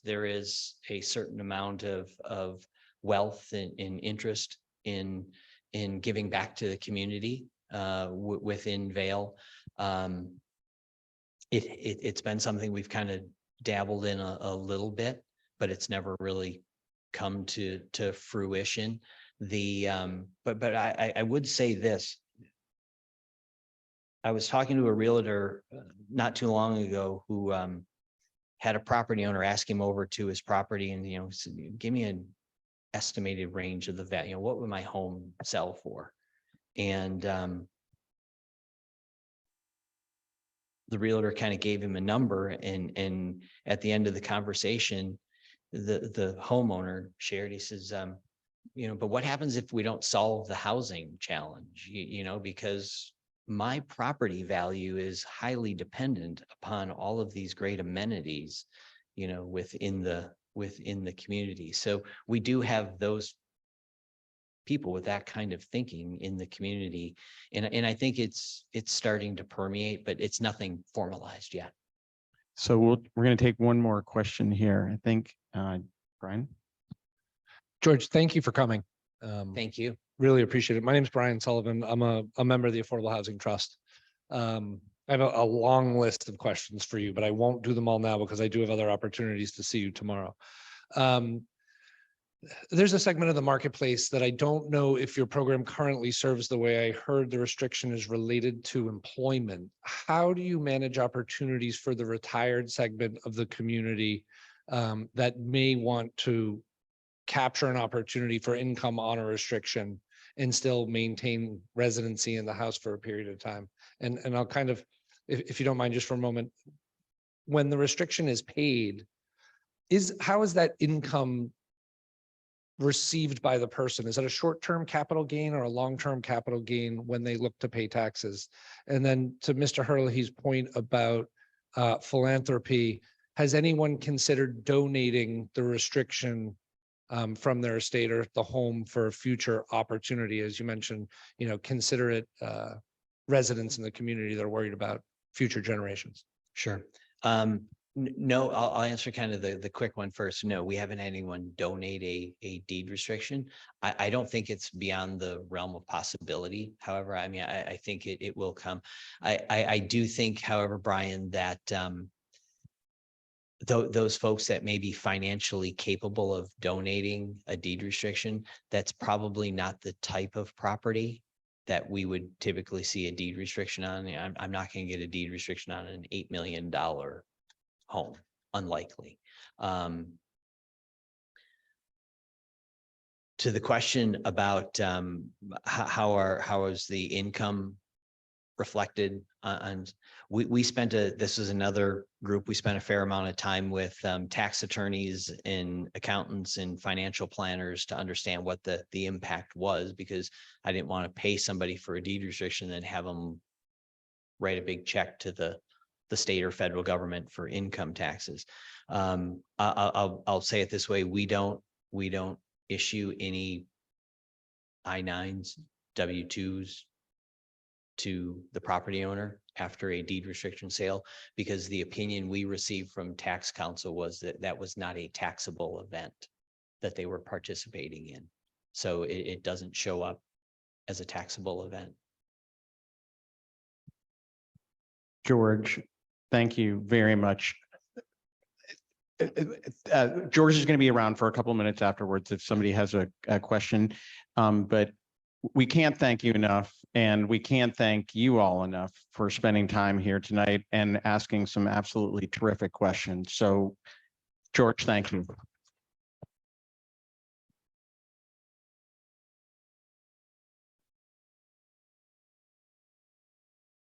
a certain amount of wealth and interest in giving back to the community within Vail. It's been something we've kind of dabbled in a little bit, but it's never really come to fruition. But I would say this. I was talking to a realtor not too long ago who had a property owner ask him over to his property and, said, give me an estimated range of the value. What would my home sell for? And the realtor kind of gave him a number, and at the end of the conversation, the homeowner shared, he says, but what happens if we don't solve the housing challenge? Because my property value is highly dependent upon all of these great amenities, within the community. So we do have those people with that kind of thinking in the community. And I think it's starting to permeate, but it's nothing formalized yet. So we're going to take one more question here. I think, Brian. George, thank you for coming. Thank you. Really appreciate it. My name is Brian Sullivan. I'm a member of the Affordable Housing Trust. I have a long list of questions for you, but I won't do them all now because I do have other opportunities to see you tomorrow. There's a segment of the marketplace that I don't know if your program currently serves the way I heard the restriction is related to employment. How do you manage opportunities for the retired segment of the community that may want to capture an opportunity for income on a restriction and still maintain residency in the house for a period of time? And I'll kind of, if you don't mind, just for a moment, when the restriction is paid, how is that income received by the person? Is that a short-term capital gain or a long-term capital gain when they look to pay taxes? And then to Mr. Herlihy's point about philanthropy, has anyone considered donating the restriction from their estate or the home for future opportunity? As you mentioned, consider it residents in the community that are worried about future generations. Sure. No, I'll answer kind of the quick one first. No, we haven't had anyone donate a deed restriction. I don't think it's beyond the realm of possibility. However, I mean, I think it will come. I do think, however, Brian, that those folks that may be financially capable of donating a deed restriction, that's probably not the type of property that we would typically see a deed restriction on. I'm not going to get a deed restriction on an $8 million home, unlikely. To the question about how is the income reflected on, we spent this is another group, we spent a fair amount of time with tax attorneys and accountants and financial planners to understand what the impact was, because I didn't want to pay somebody for a deed restriction and have them write a big check to the state or federal government for income taxes. I'll say it this way: we don't issue any I-9s, W-2s to the property owner after a deed restriction sale, because the opinion we received from tax counsel was that was not a taxable event that they were participating in. So it doesn't show up as a taxable event. George, thank you very much. George is going to be around for a couple of minutes afterwards if somebody has a question, but we can't thank you enough, and we can't thank you all enough for spending time here tonight and asking some absolutely terrific questions. So, George, thank you.